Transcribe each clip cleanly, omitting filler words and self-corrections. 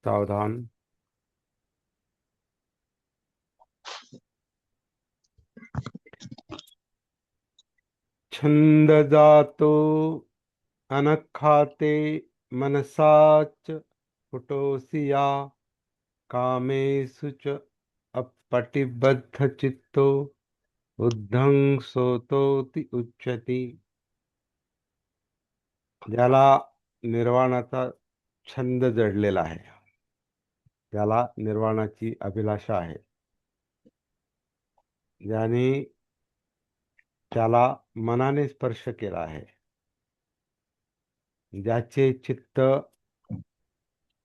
सावधान। छंद जातो अनखाते मनसाच फुटोसिया कामेषु च अपटिबद्ध चित्तो उद्धंसोतोति उच्यते. ज्याला निर्वाणाचा छंद जडलेला आहे, ज्याला निर्वाणाची अभिलाषा आहे, ज्याने त्याला मनाने स्पर्श केला आहे, ज्याचे चित्त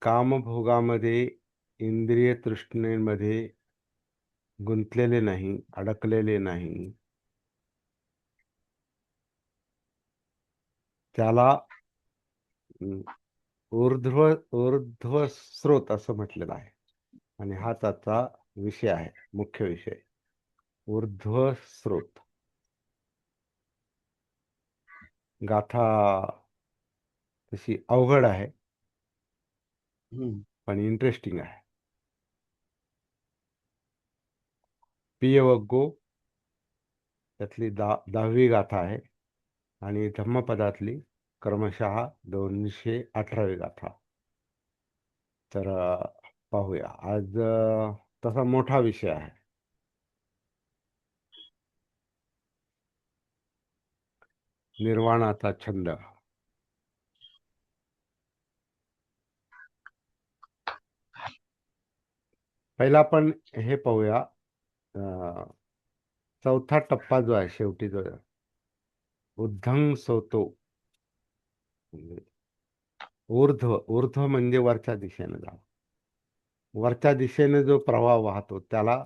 कामभोगामध्ये इंद्रिय तृष्णेमध्ये गुंतलेले नाही, अडकलेले नाही, त्याला ऊर्ध्व ऊर्ध्व स्रोत असं म्हटलेलं आहे. आणि हा त्याचा विषय आहे, मुख्य विषय, ऊर्ध्व स्रोत. गाथा तशी अवघड आहे, पण इंटरेस्टिंग आहे. पियवग्गो त्यातली 10वी गाथा आहे आणि धम्मपदातली क्रमशः 218वी गाथा. तर पाहूया. आज तसा मोठा विषय आहे. निर्वाणाचा छंद. पहिला आपण हे पाहूया. चौथा टप्पा जो आहे, शेवटी जो उद्धंसोतो, ऊर्ध्व. ऊर्ध्व म्हणजे वरच्या दिशेने जाणं. वरच्या दिशेने जो प्रवाह वाहतो त्याला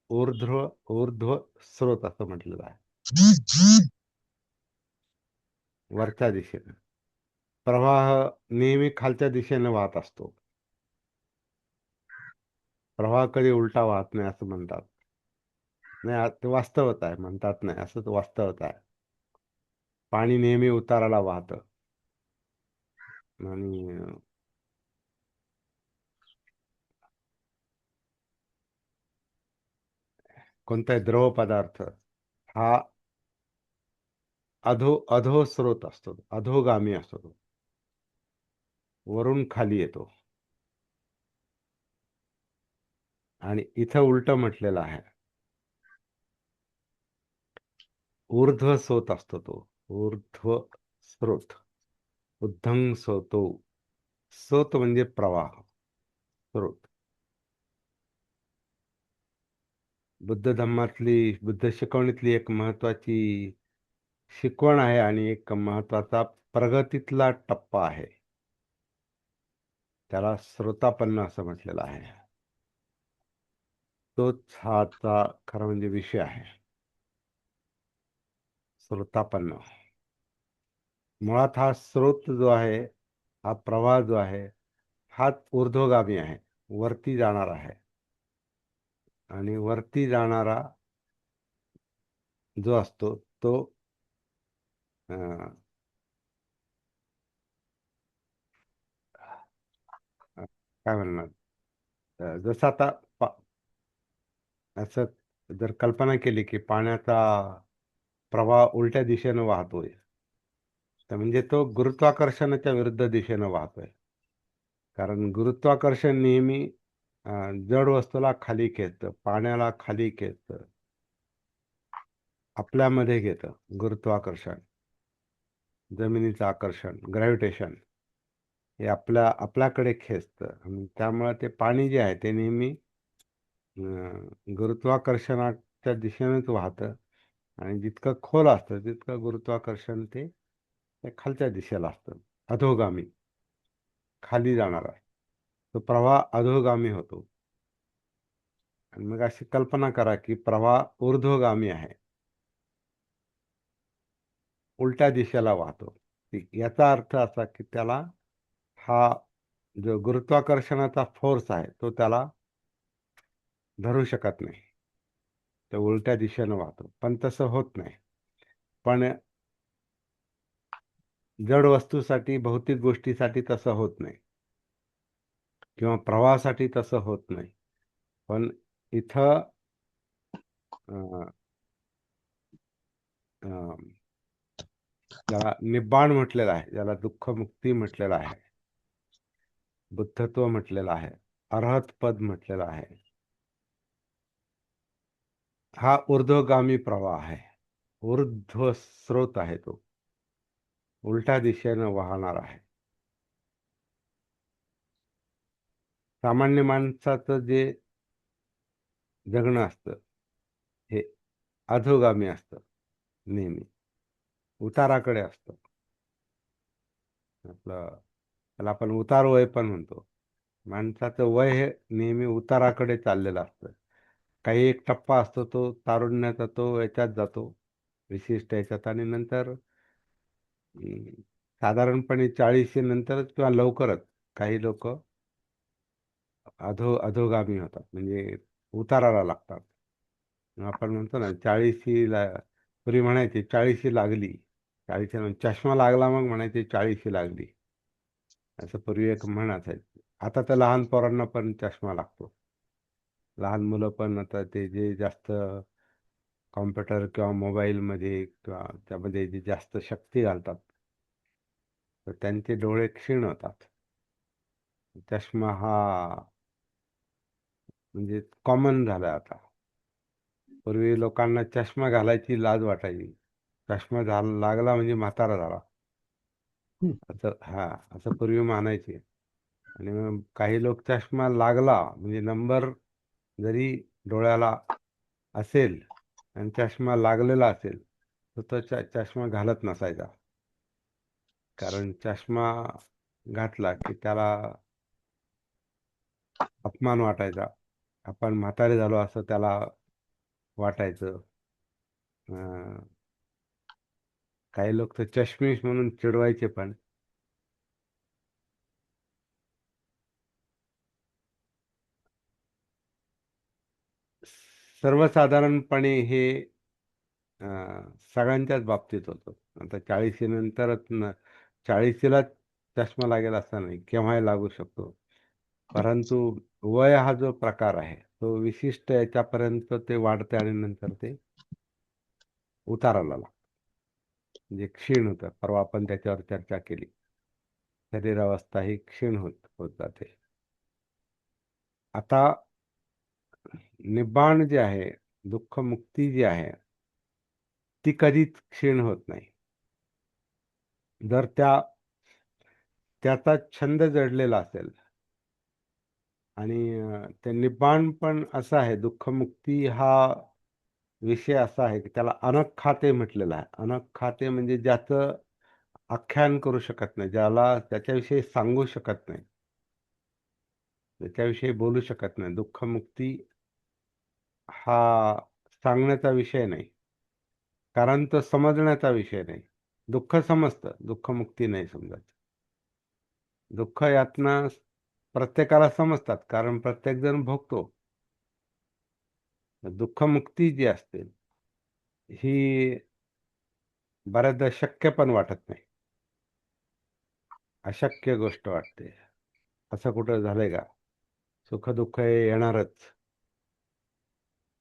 ऊर्ध्व स्रोत असं म्हटलेलं आहे. वरच्या दिशेने प्रवाह नेहमी खालच्या दिशेने वाहत असतो. प्रवाह कधी उलटा वाहत नाही असं म्हणतात. नाही, ते वास्तवता आहे. म्हणतात नाही, असं वास्तवता आहे. पाणी नेहमी उताराला वाहतं आणि कोणताही द्रव पदार्थ हा अधो स्रोत असतो, अधोगामी असतो, तो वरून खाली येतो. आणि इथं उलट म्हटलेलं आहे, ऊर्ध्व स्रोत असतो तो, ऊर्ध्व स्रोत. उद्धंसोतो. स्रोत म्हणजे प्रवाह, स्रोत. बुद्ध धम्मातली, बुद्ध शिकवणीतली एक महत्वाची शिकवण आहे आणि एक महत्वाचा प्रगतीतला टप्पा आहे. त्याला श्रोतापन्न असं म्हटलेलं आहे. तोच हा खरा म्हणजे विषय आहे, श्रोतापन्न. मुळात हा स्रोत जो आहे, हा प्रवाह जो आहे, हाच ऊर्ध्वगामी आहे, वरती जाणार आहे. आणि वरती जाणारा जो असतो तो काय म्हणणार, जसं आता असं जर कल्पना केली की पाण्याचा प्रवाह उलट्या दिशेनं वाहतोय, तर म्हणजे तो गुरुत्वाकर्षणाच्या विरुद्ध दिशेनं वाहतोय. कारण गुरुत्वाकर्षण नेहमी जड वस्तूला खाली खेचतं, पाण्याला खाली खेचतं, आपल्यामध्ये घेतं. गुरुत्वाकर्षण, जमिनीचं आकर्षण, ग्रॅव्हिटेशन हे आपल्याकडे खेचतं. आणि त्यामुळे ते पाणी जे आहे ते नेहमी गुरुत्वाकर्षणाच्या दिशेनेच वाहतं. आणि जितकं खोल असतं तितकं गुरुत्वाकर्षण ते खालच्या दिशेला असतं, अधोगामी, खाली जाणारा. तो प्रवाह अधोगामी होतो. आणि मग अशी कल्पना करा की प्रवाह ऊर्ध्वगामी आहे, उलट्या दिशेला वाहतो. याचा अर्थ असा की त्याला हा जो गुरुत्वाकर्षणाचा फोर्स आहे तो त्याला धरू शकत नाही, तो उलट्या दिशेनं वाहतो. पण तसं होत नाही. पण जड वस्तूसाठी, भौतिक गोष्टीसाठी तसं होत नाही. किंवा प्रवाहासाठी तसं होत नाही. पण इथं अं, अं, ज्याला निब्बाण म्हटलेलं आहे, ज्याला दुःखमुक्ती म्हटलेलं आहे, बुद्धत्व म्हटलेलं आहे, अरहत पद म्हटलेलं आहे, हा ऊर्ध्वगामी प्रवाह आहे. ऊर्ध्व स्रोत आहे तो, उलट्या दिशेनं वाहणार आहे. सामान्य माणसाचं जे जगणं असतं हे अधोगामी असतं, नेहमी उताराकडे असतं. आपलं त्याला आपण उतार वय पण म्हणतो. माणसाचं वय हे नेहमी उताराकडे चाललेलं असतं. काही एक टप्पा असतो तो तारुण्याचा, तो याच्यात जातो विशिष्ट याच्यात, आणि नंतर साधारणपणे 40 नंतरच किंवा लवकरच काही लोक अधोगामी होतात, म्हणजे उताराला लागतात. आपण म्हणतो ना 40ला, पूर्वी म्हणायचे 40 लागली, 40 चष्मा लागला मग म्हणायचे 40 लागली, असं पूर्वी एक म्हण असायची. आता तर लहान पोरांना पण चष्मा लागतो. लहान मुलं पण आता ते जे जास्त कॉम्प्युटर किंवा मोबाईलमध्ये किंवा त्यामध्ये जे जास्त शक्ती घालतात, तर त्यांचे डोळे क्षीण होतात. चष्मा हा म्हणजे कॉमन झाला आता. पूर्वी लोकांना चष्मा घालायची लाज वाटायची. चष्मा लागला म्हणजे म्हातारा झाला, हं. असं पूर्वी मानायचे. आणि मग काही लोक चष्मा लागला म्हणजे नंबर जरी डोळ्याला असेल आणि चष्मा लागलेला असेल, तर तो चष्मा घालत नसायचा. कारण चष्मा घातला की त्याला अपमान वाटायचा. आपण म्हातारे झालो असं त्याला वाटायचं. अं, काही लोक तर चष्मीश म्हणून चिडवायचे पण. सर्वसाधारणपणे हे सगळ्यांच्याच बाबतीत होतं. आता 40 नंतरच 40ला चष्मा लागेल असं नाही, केव्हाही लागू शकतो. परंतु वय हा जो प्रकार आहे तो विशिष्ट याच्यापर्यंत ते वाढते आणि नंतर ते उताराला लागतं, म्हणजे क्षीण होतं. परवा आपण त्याच्यावर चर्चा केली, शरीरावस्था ही क्षीण होत होत जाते. आता निब्बाण जे आहे, दुःखमुक्ती जी आहे, ती कधीच क्षीण होत नाही. जर त्याचा छंद जडलेला असेल, आणि ते निब्बाण पण असं आहे, दुःखमुक्ती हा विषय असा आहे की त्याला अनख खाते म्हटलेलं आहे. अनख खाते म्हणजे ज्याचं आख्यान करू शकत नाही, ज्याला त्याच्याविषयी सांगू शकत नाही, त्याच्याविषयी बोलू शकत नाही. दुःखमुक्ती हा सांगण्याचा विषय नाही, कारण तो समजण्याचा विषय नाही. दुःख समजतं, दुःखमुक्ती नाही समजत. दुःख यातना प्रत्येकाला समजतात, कारण प्रत्येक जण भोगतो. दुःखमुक्ती जी असते ही बऱ्याचदा शक्य पण वाटत नाही, अशक्य गोष्ट वाटते. असं कुठं झालंय का? सुखदुःख हे येणारच.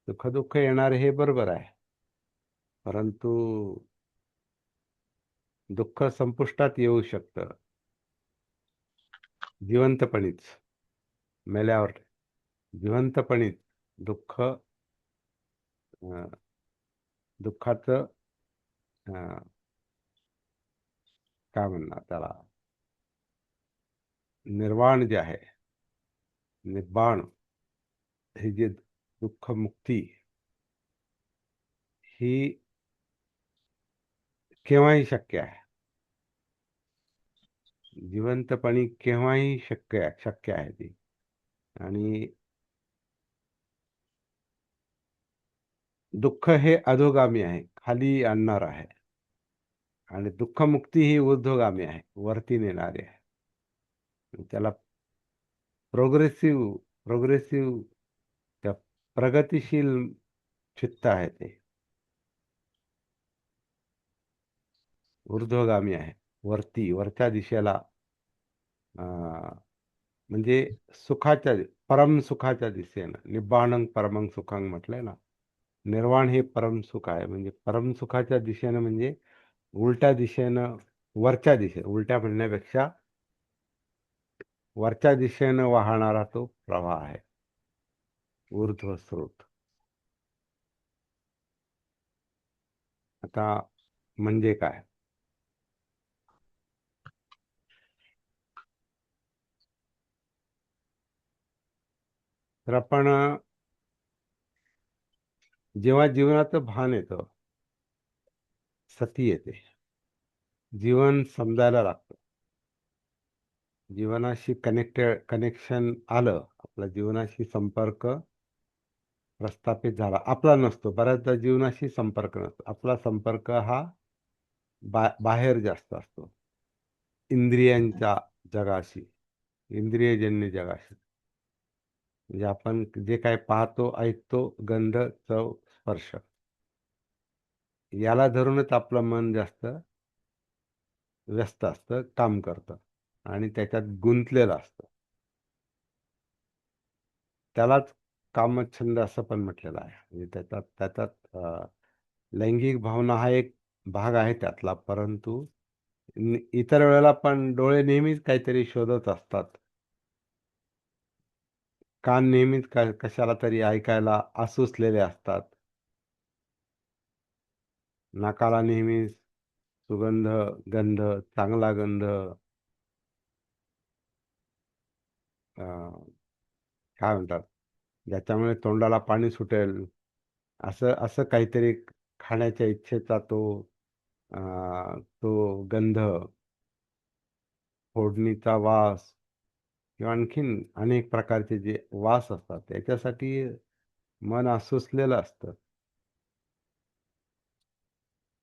सुखदुःख येणार हे बरोबर आहे, परंतु दुःख संपुष्टात येऊ शकतं जिवंतपणीच. मेल्यावर जिवंतपणीच दुःख, अं, दुःखाचं अं, काय म्हणणार त्याला, निर्वाण जे आहे, निर्वाण, हे जे दुःखमुक्ती ही केव्हाही शक्य आहे. जिवंतपणी केव्हाही शक्य आहे ती. आणि दुःख हे अधोगामी आहे, खाली आणणार आहे. आणि दुःखमुक्ती ही ऊर्ध्वगामी आहे, वरती नेणारी आहे. त्याला प्रोग्रेसिव्ह प्रोग्रेसिव्ह त्या प्रगतिशील चित्त आहे ते. ऊर्ध्वगामी आहे, वरच्या दिशेला म्हणजे सुखाच्या परम सुखाच्या दिशेनं निब्बाणं परमं सुखं म्हटलंय ना. निर्वाण हे परम सुख आहे. म्हणजे परम सुखाच्या दिशेनं म्हणजे उलट्या दिशेनं, वरच्या दिशेनं, उलट्या म्हणण्यापेक्षा वरच्या दिशेनं वाहणारा तो प्रवाह आहे, ऊर्ध्व स्रोत. आता म्हणजे काय? तर आपण जेव्हा जीवनाचं भान येतं, सती येते, जीवन समजायला लागतं, जीवनाशी कनेक्शन आलं, आपला जीवनाशी संपर्क प्रस्थापित झाला, आपला नसतो, बऱ्याचदा जीवनाशी संपर्क नसतो, आपला संपर्क हा बाहेर जास्त असतो, इंद्रियांच्या जगाशी, इंद्रियजन्य जगाशी. म्हणजे आपण जे काय पाहतो, ऐकतो, गंध, चव, स्पर्श, याला धरूनच आपलं मन जास्त व्यस्त असतं, काम करतं आणि त्याच्यात गुंतलेलं असतं. त्यालाच कामछंद असं पण म्हटलेलं आहे. म्हणजे त्याच्यात त्याच्यात लैंगिक भावना हा एक भाग आहे त्यातला, परंतु इतर वेळेला पण डोळे नेहमीच काहीतरी शोधत असतात. कान नेहमीच कशाला तरी ऐकायला आसुसलेले असतात. नाकाला नेहमी सुगंध, गंध, चांगला गंध, अ, काय म्हणतात, ज्याच्यामुळे तोंडाला पाणी सुटेल, असं असं काहीतरी खाण्याच्या इच्छेचा अ, तो गंध, फोडणीचा वास किंवा आणखीन अनेक प्रकारचे जे वास असतात, त्याच्यासाठी मन आसुसलेलं असतं.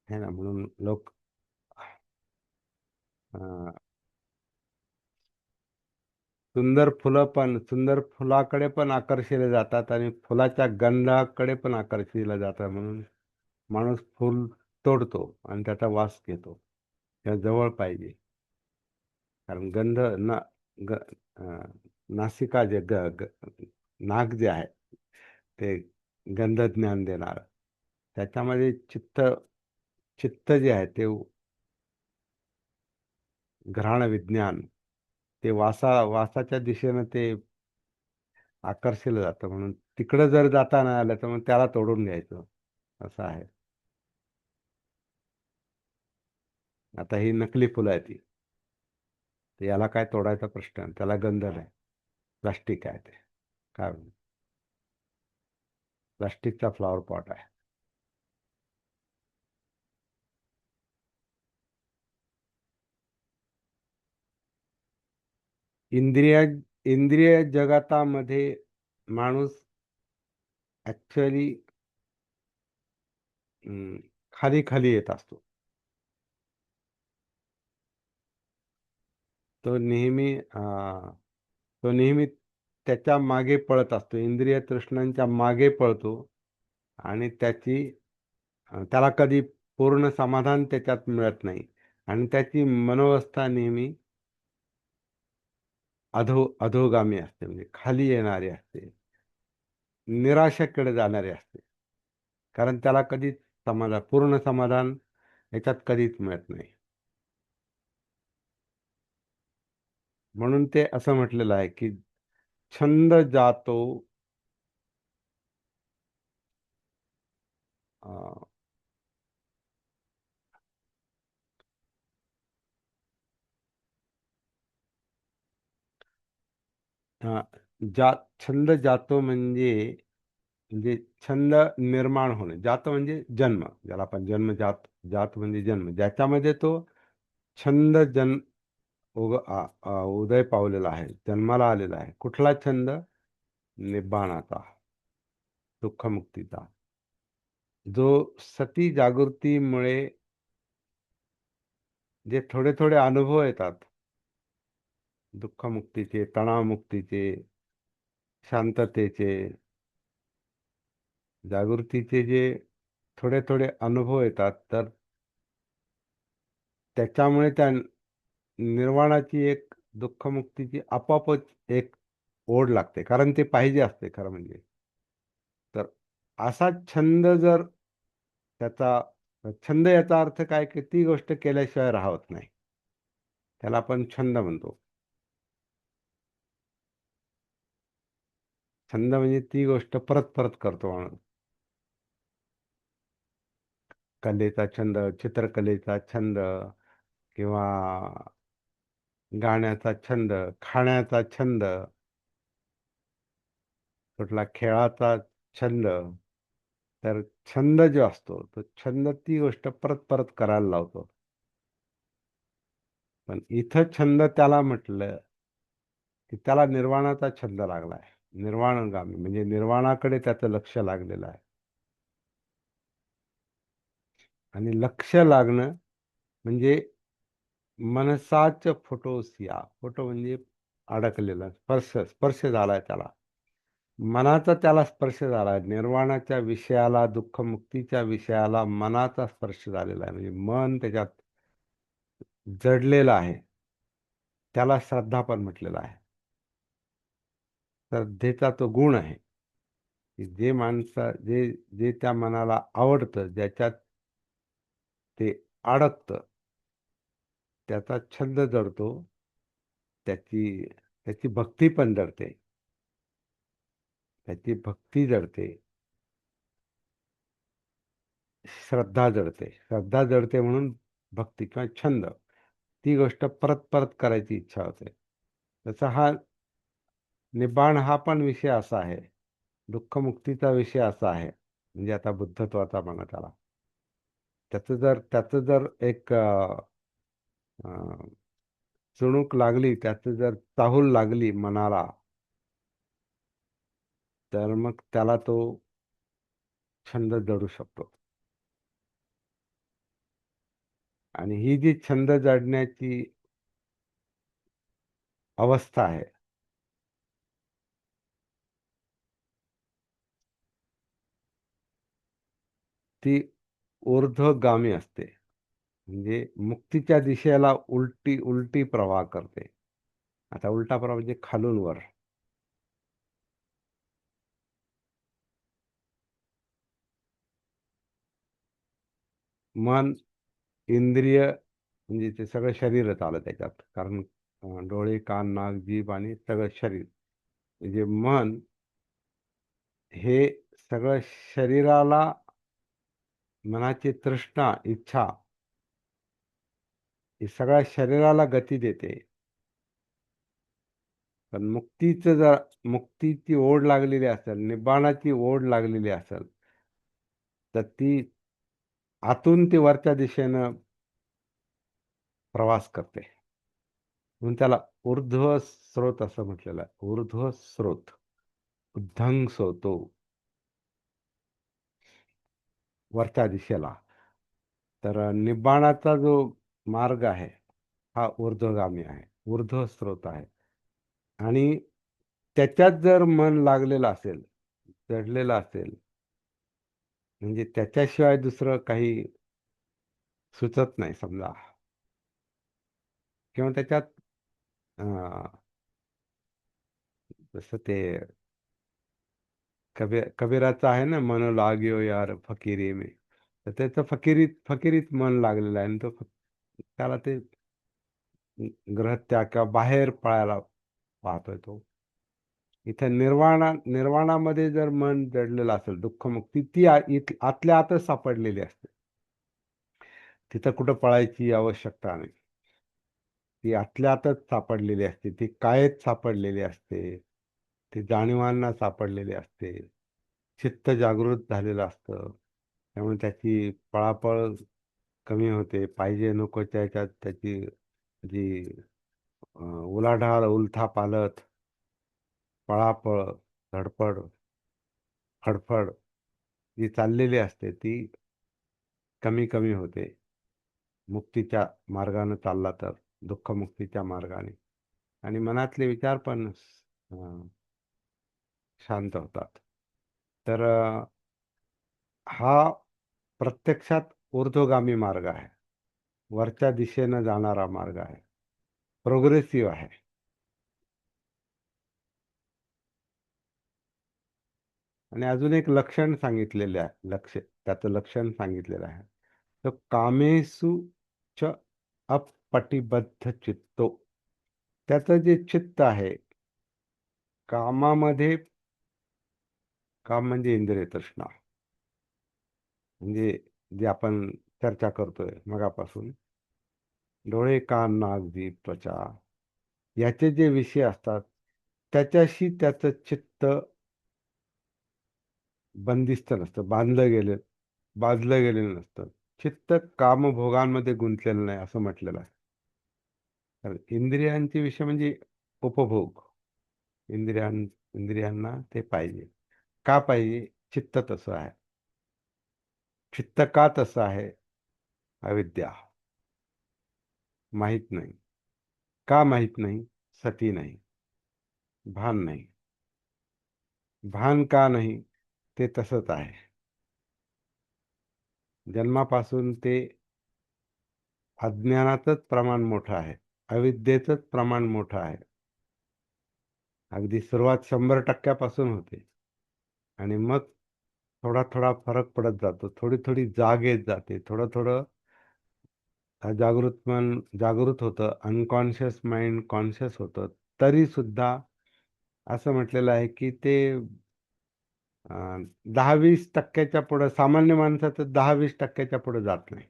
है ना, म्हणून लोक अ, सुंदर फुलाकडे पण आकर्षिले जातात आणि फुलाच्या गंधाकडे पण आकर्षिले जातात, म्हणून माणूस फुल तोडतो आणि त्याचा वास घेतो. त्या जवळ पाहिजे, कारण गंध ना ग अ, नासिका जे नाक जे आहे ते गंध ज्ञान देणार, त्याच्यामध्ये चित्त चित्त जे आहे ते घ्राण विज्ञान, ते वासाच्या दिशेनं ते आकर्षिलं जातं, म्हणून तिकडं जर जाता नाही आलं तर मग त्याला तोडून घ्यायचं, असं आहे. आता ही नकली फुलं आहे ती, तर याला काय तोडायचा प्रश्न आहे? त्याला गंध नाही, प्लास्टिक आहे ते, काय प्लास्टिकचा फ्लॉवर पॉट आहे. इंद्रिय इंद्रिय जगतामध्ये माणूस ऍक्च्युअली खाली खाली येत असतो. तो नेहमी तो नेहमी त्याच्या मागे पळत असतो, इंद्रिय तृष्णांच्या मागे पळतो आणि त्याला कधी पूर्ण समाधान त्याच्यात मिळत नाही आणि त्याची मनोवस्था नेहमी अधोगामी असते, म्हणजे खाली येणारी असते, निराशेकडे जाणारी असते. कारण त्याला कधीच पूर्ण समाधान याच्यात कधीच मिळत नाही. म्हणून ते असं म्हटलेलं आहे की छंद जातो, अ, अ, छंद जातो म्हणजे छंद निर्माण होणे, जात म्हणजे जन्म, ज्याला आपण जन्मजात, जात म्हणजे जन्म, ज्याच्यामध्ये तो छंद उदय पावलेला आहे, जन्माला आलेला आहे. कुठला छंद? निब्बाणाचा, दुःखमुक्तीचा, जो सती जागृतीमुळे जे थोडे थोडे अनुभव येतात, दुःखमुक्तीचे, तणावमुक्तीचे, शांततेचे, जागृतीचे जे थोडे थोडे अनुभव येतात, तर त्याच्यामुळे त्या निर्वाणाची एक दुःखमुक्तीची आपोआपच एक ओढ लागते, कारण ते पाहिजे असते खरं म्हणजे. तर असा छंद जर त्याचा छंद याचा अर्थ काय, की ती गोष्ट केल्याशिवाय राहत नाही. त्याला आपण छंद म्हणतो. छंद म्हणजे ती गोष्ट परत परत करतो माणूस. कलेचा छंद, चित्रकलेचा छंद किंवा गाण्याचा छंद, खाण्याचा छंद, कुठला खेळाचा छंद. तर छंद जो असतो, तो छंद ती गोष्ट परत परत करायला लावतो. पण इथं छंद त्याला म्हटलं, की त्याला निर्वाणाचा छंद लागलाय. निर्वाणगामी म्हणजे निर्वाणाकडे त्याचं लक्ष लागलेलं आहे. आणि लक्ष लागणं म्हणजे मनसाच फोटोसिया. फोटो म्हणजे अडकलेला स्पर्श, स्पर्श झालाय त्याला. मनाचा त्याला स्पर्श झालाय. निर्वाणाच्या विषयाला, दुःखमुक्तीच्या विषयाला मनाचा स्पर्श झालेला आहे. म्हणजे मन त्याच्यात जडलेलं आहे. त्याला श्रद्धा पण म्हटलेलं आहे. श्रद्धेचा तो गुण आहे, की जे जे त्या मनाला आवडतं, ज्याच्यात ते अडकतं, त्याचा छंद जडतो, त्याची त्याची भक्ती पण जडते. त्याची भक्ती जडते, श्रद्धा जडते. श्रद्धा जडते म्हणून भक्ती किंवा छंद. ती गोष्ट परत परत करायची इच्छा होते. तसा हा निब्बाण हा पण विषय असा आहे. दुःखमुक्तीचा विषय असा आहे. म्हणजे आता बुद्धत्वाचा म्हणा त्याला. त्याचं जर एक अ, चुणूक लागली, त्याचं जर चाहूल लागली मनाला, तर मग त्याला तो छंद जडू शकतो. आणि ही जी छंद जडण्याची अवस्था आहे, ती ऊर्ध्वगामी असते. म्हणजे मुक्तीच्या दिशेला उलटी उलटी प्रवाह करते. आता उलटा प्रवाह म्हणजे खालून वर. मन, इंद्रिय म्हणजे ते सगळं शरीरच आलं त्याच्यात. कारण डोळे, कान, नाक, जीभ आणि सगळं शरीर. म्हणजे मन हे सगळं शरीराला, मनाची तृष्णा, इच्छा, हे सगळ्या शरीराला गती देते. पण मुक्तीची ओढ लागलेली असेल, निब्बाणाची ओढ लागलेली असेल, तर ती आतून ती वरच्या दिशेनं प्रवास करते. म्हणून त्याला ऊर्ध्व स्रोत असं म्हटलेलं आहे. ऊर्ध्व स्रोत, उद्धंग सोतो, वरच्या दिशेला. तर निब्बाणाचा जो मार्ग आहे, हा ऊर्ध्वगामी आहे, ऊर्ध्व स्रोत आहे. आणि त्याच्यात जर मन लागलेलं असेल, चढलेलं असेल, म्हणजे त्याच्याशिवाय दुसरं काही सुचत नाही समजा. किंवा त्याच्यात जसं ते कबीराचं आहे ना, मन लाग्यो यार फकीरी में. तर त्याचं फकिरीत फकिरीत मन लागलेलं आहे आणि त्याला ते ग्रहत्याग किंवा बाहेर पळायला पाहतोय तो. इथं निर्वाणामध्ये जर मन जडलेलं असेल, दुःखमुक्ती ती आतल्या आतच सापडलेली असते. तिथं कुठं पळायची आवश्यकता नाही. ती आतल्या आतच सापडलेली असते. ती कायेत सापडलेली असते. ती जाणीवांना सापडलेली असते. चित्त जागृत झालेलं असतं. त्यामुळे त्याची पळापळ कमी होते. पाहिजे नकोच्या ह्याच्यात त्याची जी उलाढाल, उलथापालथ, पळापळ, धडपड, फडफड जी चाललेली असते, ती कमी कमी होते. मुक्तीच्या मार्गाने चालला तर, दुःखमुक्तीच्या मार्गाने. आणि मनातले विचार पण शांत होतात. तर हा प्रत्यक्षात ऊर्ध्वगामी मार्ग आहे. वरच्या दिशेनं जाणारा मार्ग आहे. प्रोग्रेसिव्ह आहे. आणि अजून एक लक्षण सांगितलेले आहे, त्याचं लक्षण सांगितलेलं आहे. तर कामेसु च अपटिबद्ध चित्तो. त्याचं जे चित्त आहे कामामध्ये, काम म्हणजे इंद्रिय तृष्णा, म्हणजे जे आपण चर्चा करतोय मगापासून, डोळे कान नाक जीभ त्वचा, याचे जे विषय असतात त्याच्याशी त्याचं चित्त बंदिस्त नसतं, बांधलं गेलेलं नसतं. चित्त कामभोगांमध्ये गुंतलेलं नाही असं म्हटलेलं आहे. तर इंद्रियांचे विषय म्हणजे उपभोग. इंद्रियांना ते पाहिजे. का पाहिजे? चित्त तसं आहे. चित्त का तसं आहे? अविद्या. माहित नाही. का माहित नाही? सती नाही, भान नाही. भान का नाही? ते तसंच आहे. जन्मापासून ते अज्ञानाचंच प्रमाण मोठं आहे, अविद्येचंच प्रमाण मोठं आहे. अगदी सुरुवात 100% होते आणि मग थोडा थोडा फरक पडत जातो, थोडी थोडी जाग येत जाते, थोडं थोडं जागृत मन जागृत होतं, अनकॉन्शियस माइंड कॉन्शियस होतं. तरी सुद्धा असं म्हटलेलं आहे की ते 10-20% पुढे, सामान्य माणसाचं 10-20% पुढे जात नाही.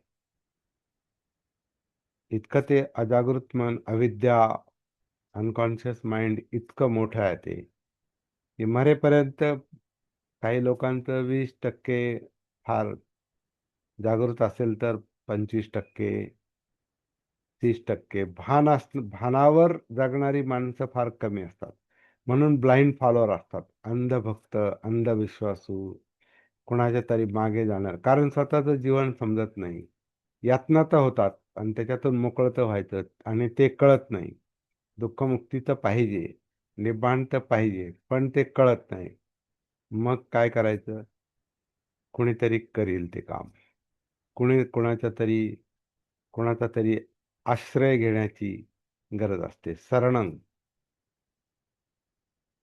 इतकं ते अजागृत मन, अविद्या, अनकॉन्शियस माइंड इतकं मोठं आहे ते, की मरेपर्यंत काही लोकांचं 20% फार जागृत असेल तर 25%, 30% भानावर जगणारी माणसं फार कमी असतात. म्हणून ब्लाइंड फॉलोअर असतात, अंधभक्त, अंधविश्वासू, कोणाच्या तरी मागे जाणार, कारण स्वतःचं जीवन समजत नाही. यातना तर होतात आणि त्याच्यातून मोकळं तर व्हायचं आणि ते कळत नाही. दुःखमुक्ती तर पाहिजे, निब्बाण तर पाहिजे, पण ते कळत नाही. मग काय करायचं? कुणीतरी करील ते काम. कोणाचा तरी आश्रय घेण्याची गरज असते. शरणं.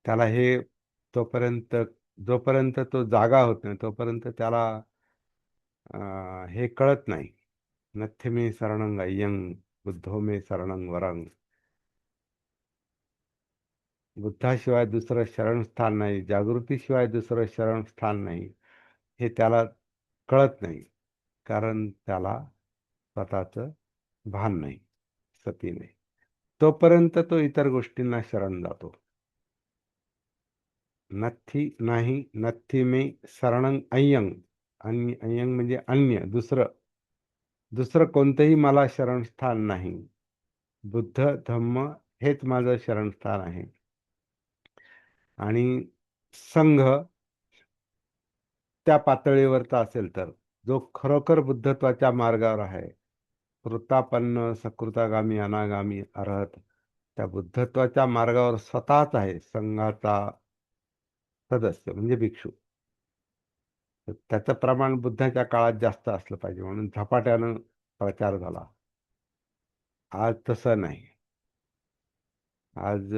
त्याला हे तोपर्यंत जोपर्यंत तो जागा होत नाही तोपर्यंत त्याला हे कळत नाही. नथ्य मे शरणं अय्यं, बुद्धो मे शरणं वरं. बुद्धाशिवाय दुसरं शरणस्थान नाही, जागृतीशिवाय दुसरं शरणस्थान नाही, हे त्याला कळत नाही. कारण त्याला स्वतःचं भान नाही, सती नाही. तोपर्यंत तो इतर गोष्टींना शरण जातो. नथी नाही, नथी मे शरणं अय्यं. अय्यं म्हणजे अन्य, दुसरं कोणतंही मला शरणस्थान नाही. बुद्ध धम्म हेच माझं शरणस्थान आहे. आणि संघ त्या पातळीवरचा असेल तर, जो खरोखर बुद्धत्वाच्या मार्गावर आहे, कृतापन्न सकृतागामी अनागामी अरहत, त्या बुद्धत्वाच्या मार्गावर स्वतःच आहे, संघाचा सदस्य म्हणजे भिक्षू. तर त्याचं प्रमाण बुद्धाच्या काळात जास्त असलं पाहिजे म्हणून झपाट्यानं प्रचार झाला. आज तसं नाही. आज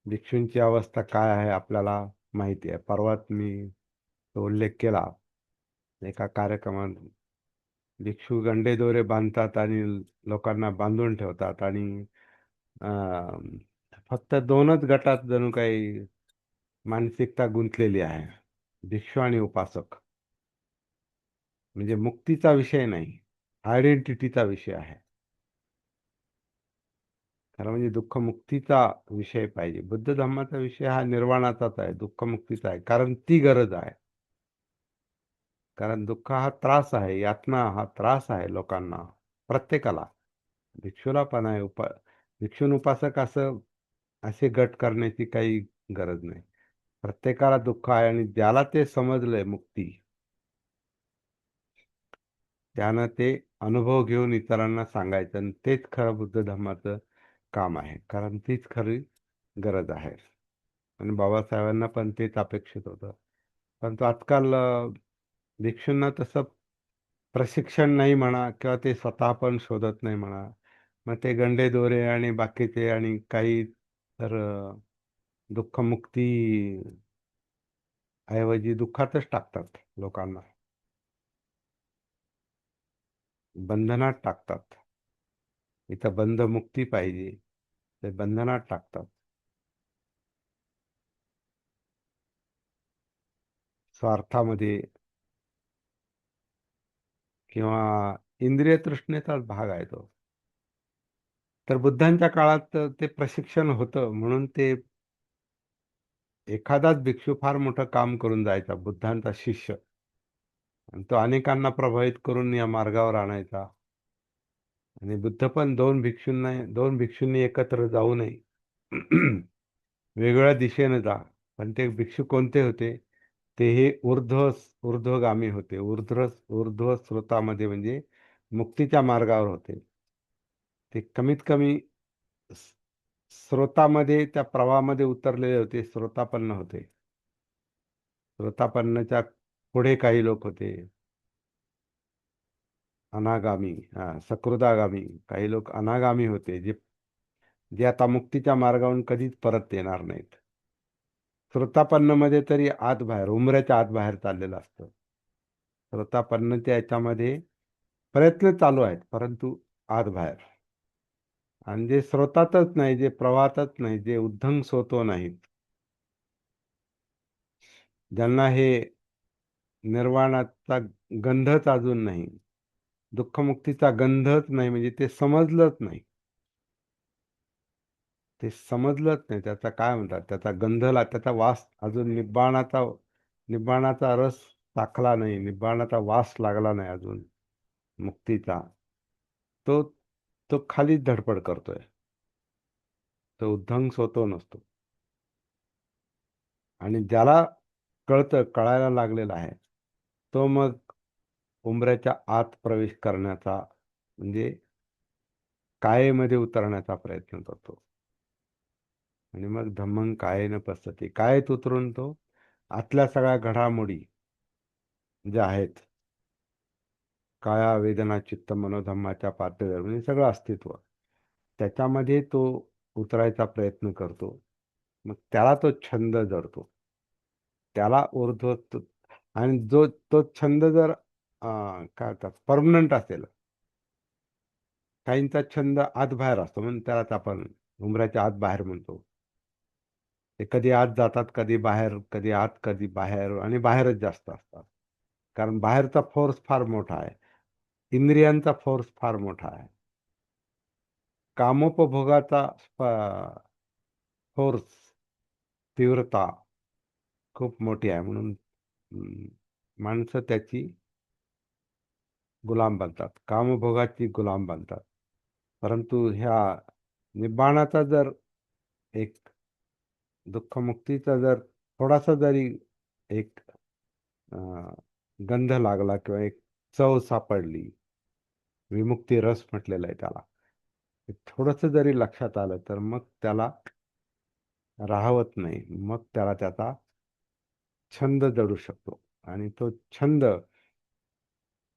भिक्षूंची अवस्था काय आहे आपल्याला माहिती आहे. परवाच मी तो उल्लेख केला एका कार्यक्रमात. भिक्षू गंडे दोरे बांधतात आणि लोकांना बांधून ठेवतात आणि अं, फक्त 2च गटात जणू काही मानसिकता गुंतलेली आहे, भिक्षू आणि उपासक. म्हणजे मुक्तीचा विषय नाही, आयडेंटिटीचा विषय आहे. खरं म्हणजे दुःखमुक्तीचा विषय पाहिजे. बुद्ध धर्माचा विषय हा निर्वाणाचाच आहे, दुःखमुक्तीचा आहे, कारण ती गरज आहे. कारण दुःख हा त्रास आहे, यातना हा त्रास आहे लोकांना, प्रत्येकाला. भिक्षूला पण आहे, भिक्षून उपासक असे गट करण्याची काही गरज नाही. प्रत्येकाला दुःख आहे आणि ज्याला ते समजलंय मुक्ती, त्यानं ते अनुभव घेऊन इतरांना सांगायचं आणि तेच खरं बुद्ध धर्माचं काम आहे. कारण तीच खरी गरज आहे. आणि बाबासाहेबांना पण तेच अपेक्षित होतं. परंतु आजकाल भिक्षूंना तसं प्रशिक्षण नाही म्हणा किंवा ते स्वतः पण शोधत नाही म्हणा. मग ते गंडे दोरे आणि बाकीचे आणि काही तर दुःखमुक्ती ऐवजी दुःखातच टाकतात लोकांना, बंधनात टाकतात. इथं बंधमुक्ती पाहिजे, ते बंधनात टाकतात. स्वार्थामध्ये किंवा इंद्रिय तृष्णेचाच भाग आहे तो. तर बुद्धांच्या काळात ते प्रशिक्षण होतं, म्हणून ते एखादाच भिक्षू फार मोठं काम करून जायचा, बुद्धांचा शिष्य, आणि तो अनेकांना प्रभावित करून या मार्गावर आणायचा. आणि बुद्ध पण दोन भिक्षूंनी एकत्र जाऊ नये. वेगळ्या दिशेने जा. पण ते भिक्षू कोणते होते? ते हे ऊर्ध्वगामी होते. ऊर्ध्व स्रोतामध्ये, म्हणजे मुक्तीच्या मार्गावर होते. ते कमीत कमी स- स्रोतामध्ये, त्या प्रवाहामध्ये उतरलेले होते, स्रोतापन्न होते. स्रोतापन्नच्या पुढे काही लोक होते अनागामी, सकृदागामी. काही लोक अनागामी होते, जे जे आता मुक्तीच्या मार्गावरून कधीच परत येणार नाहीत. श्रोतापन्नमध्ये तरी आत बाहेर, उंबऱ्याच्या आत बाहेर चाललेलं असतं. श्रोतापन्नच्या याच्यामध्ये प्रयत्न चालू आहेत, परंतु आत बाहेर. आणि जे स्रोतातच नाही, जे प्रवाहातच नाही, जे उद्धंग होतो नाहीत, ज्यांना हे निर्वाणाचा गंधच अजून नाही, दुःखमुक्तीचा गंधच नाही, म्हणजे ते समजलंच नाही. ते समजलंच नाही, त्याचा काय म्हणतात, त्याचा गंधला, त्याचा वास अजून, निब्बाणाचा रस चाखला नाही, निब्बाणाचा वास लागला नाही अजून मुक्तीचा, तो तो खालीच धडपड करतोय. तो उद्धंस होतो नसतो. आणि ज्याला कळायला लागलेला आहे, तो मग उंबऱ्याच्या आत प्रवेश करण्याचा, म्हणजे कायेमध्ये उतरण्याचा प्रयत्न करतो. आणि मग धम्मं कायेन पश्यति, कायेत उतरून तो आतल्या सगळ्या घडामोडी ज्या आहेत, काया वेदना चित्त मनोधम्माच्या पातळीवर, म्हणजे सगळं अस्तित्व, त्याच्यामध्ये तो उतरायचा प्रयत्न करतो. मग त्याला तो छंद जडतो, त्याला आणि जो तो छंद जर काय म्हणतात, परमनंट असेल. काहींचा छंद आत बाहेर असतो, म्हणून त्यालाच आपण उंबऱ्याच्या आत बाहेर म्हणतो. ते कधी आत जातात, कधी बाहेर, कधी आत, कधी बाहेर, आणि बाहेरच जास्त असतात. कारण बाहेरचा फोर्स फार मोठा आहे, इंद्रियांचा फोर्स फार मोठा आहे, कामोपभोगाचा फोर्स, तीव्रता खूप मोठी आहे. म्हणून माणसं त्याची गुलाम बनतात, कामभोगाची गुलाम बनतात. परंतु ह्या निब्बाणाचा जर, एक दुःखमुक्तीचा जर थोडासा जरी एक गंध लागला, किंवा एक चव सापडली, विमुक्ती रस म्हटलेला आहे त्याला, थोडस जरी लक्षात आलं, तर मग त्याला राहवत नाही, मग त्याला त्याचा छंद जडू शकतो. आणि तो छंद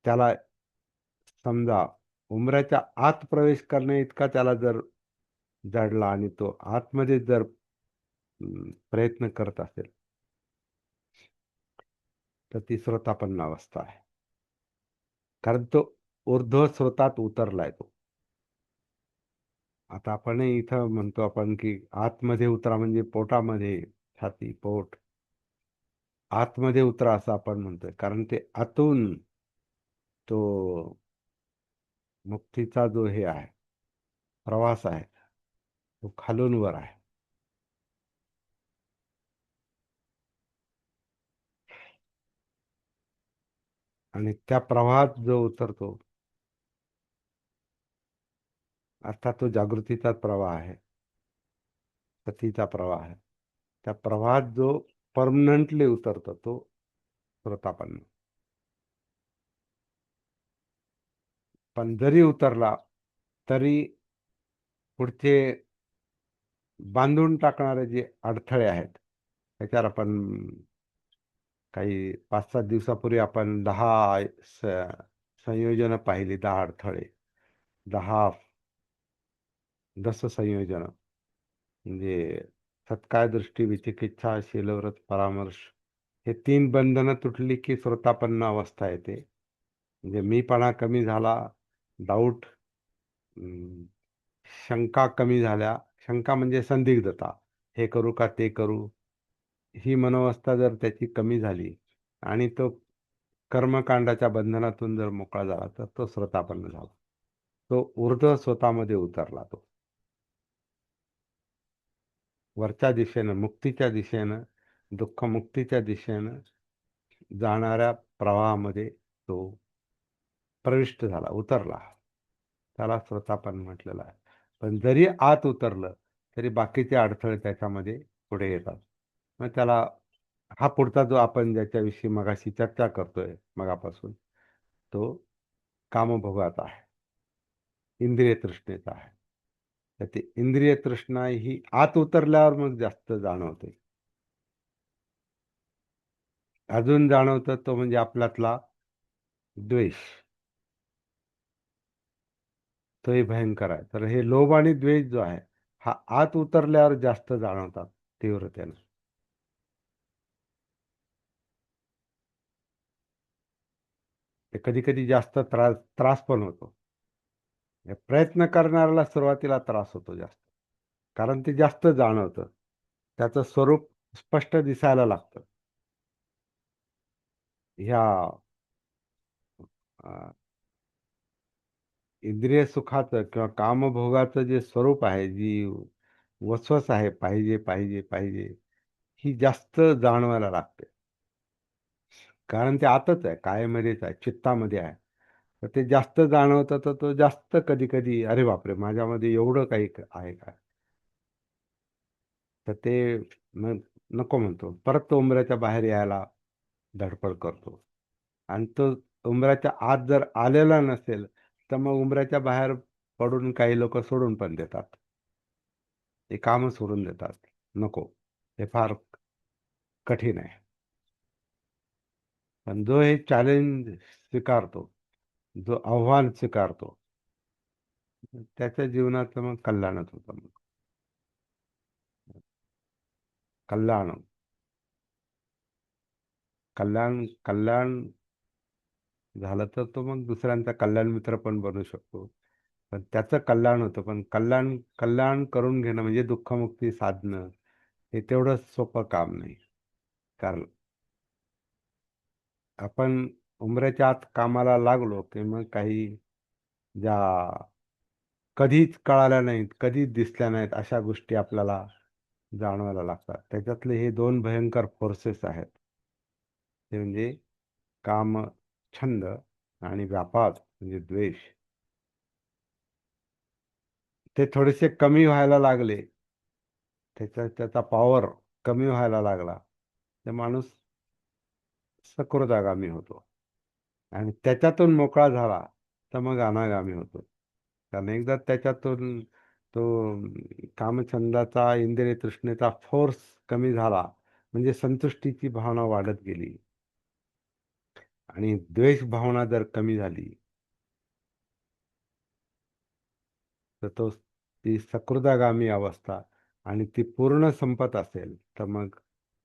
त्याला, समजा उंबऱ्याच्या आत प्रवेश करणे इतका त्याला जर जडला, आणि तो आतमध्ये जर प्रयत्न करत असेल, तर ती श्रोतापन्न अवस्था आहे. कारण तो ऊर्ध्व स्रोतात उतरलाय तो. आता आपण इथं म्हणतो आपण की आतमध्ये उतरा, म्हणजे पोटामध्ये, छाती, पोट, आतमध्ये उतरा असं आपण म्हणतोय, कारण ते आतून तो मुक्तीचा जो हे आहे, प्रवास आहे, तो खालून वर आहे. आणि त्या प्रवाहात जो उतरतो, अर्थात तो जागृतीचा प्रवाह आहे, सतीचा प्रवाह आहे. त्या प्रवाहात जो परमनंटली उतरतो, तो श्रोतापन्न. पण जरी उतरला, तरी पुढचे बांधून टाकणारे जे अडथळे आहेत, त्याच्यावर आपण काही 5-7 दिवसापूर्वी आपण 10 संयोजनं पाहिली, 10 अडथळे, 10 दस संयोजन, म्हणजे सत्काय दृष्टी, विचिकिच्छा, शीलव्रत, परामर्श, हे तीन बंधनं तुटली की श्रोतापन्न अवस्था येते. म्हणजे मीपणा कमी झाला, डाऊट, शंका कमी झाल्या. शंका म्हणजे संदिग्धता, हे करू का ते करू, ही मनोवस्था जर त्याची कमी झाली आणि तो कर्मकांडाच्या बंधनातून जर मोकळा झाला तर तो श्रोतापन्न झाला. तो ऊर्ध्व स्वतःमध्ये उतरला. तो वरच्या दिशेनं, मुक्तीच्या दिशेनं, दुःखमुक्तीच्या दिशेनं जाणाऱ्या प्रवाहामध्ये तो प्रविष्ट झाला, उतरला. त्याला श्रोतापन्न म्हटलेलं आहे. पण जरी आत उतरलं तरी बाकीचे अडथळे त्याच्यामध्ये पुढे येतात. मग त्याला हा पुढचा जो आपण ज्याच्याविषयी मगाशी चर्चा करतोय मगापासून, तो कामभोगाचा आहे, इंद्रिय तृष्णेचा आहे. तर ती इंद्रिय तृष्णा ही आत उतरल्यावर मग जास्त जाणवते. अजून जाणवतं तो म्हणजे आपल्यातला द्वेष. तोही भयंकर आहे. तर हे लोभ आणि द्वेष जो आहे, हा आत उतरल्यावर जास्त जाणवतात तीव्रतेनं. ते कधी कधी जास्त त्रास त्रास पण होतो. प्रयत्न करणाऱ्याला सुरुवातीला त्रास होतो जास्त, कारण ते जास्त जाणवतं. त्याचं स्वरूप स्पष्ट दिसायला लागतं. ह्या अ, इंद्रिय सुखाचं किंवा कामभोगाचं जे स्वरूप आहे, जी वसवस आहे, पाहिजे पाहिजे पाहिजे, ही जास्त जाणवायला लागते. कारण ते आतच आहे, कायमध्येच आहे, चित्तामध्ये आहे. तर ते जास्त जाणवतं तर तो जास्त कधी कधी अरे बापरे, माझ्यामध्ये एवढं काही आहे का. तर ते मग नको म्हणतो, परत तो उंबऱ्याच्या बाहेर यायला धडपड करतो. आणि तो उंबऱ्याच्या आत जर आलेला नसेल तर मग उंबऱ्याच्या बाहेर पडून काही लोक सोडून पण देतात. ते काम सोडून देतात. नको, हे फार कठीण आहे. पण जो हे चॅलेंज स्वीकारतो, जो आव्हान स्वीकारतो, त्याच्या जीवनाचं मग कल्याणच होतं. मग कल्याण, कल्याण कल्याण झालं तर तो मग दुसऱ्यांचा कल्याण मित्र पण बनू शकतो. पण त्याचं कल्याण होतं. पण कल्याण कल्याण करून घेणं म्हणजे दुःखमुक्ती साधणं, हे तेवढं सोपं काम नाही. कारण आपण उमऱ्याच्या आत कामाला लागलो की मग काही ज्या कधीच कळाल्या नाहीत, कधीच दिसल्या नाहीत, अशा गोष्टी आपल्याला जाणवायला लागतात. त्याच्यातले हे दोन भयंकर फोर्सेस आहेत. ते म्हणजे काम, छंद आणि व्यापार म्हणजे द्वेष. ते थोडेसे कमी व्हायला लागले, त्याचा पॉवर कमी व्हायला लागला, तर माणूस सकृदागामी होतो. आणि त्याच्यातून मोकळा झाला तर मग अनागामी होतो. कारण एकदा त्याच्यातून तो कामछंदाचा, इंद्रिय तृष्णेचा फोर्स कमी झाला म्हणजे संतुष्टीची भावना वाढत गेली. आणि द्वेष भावना जर कमी झाली तर तो ती सकृदागामी अवस्था, आणि ती पूर्ण संपत असेल तर मग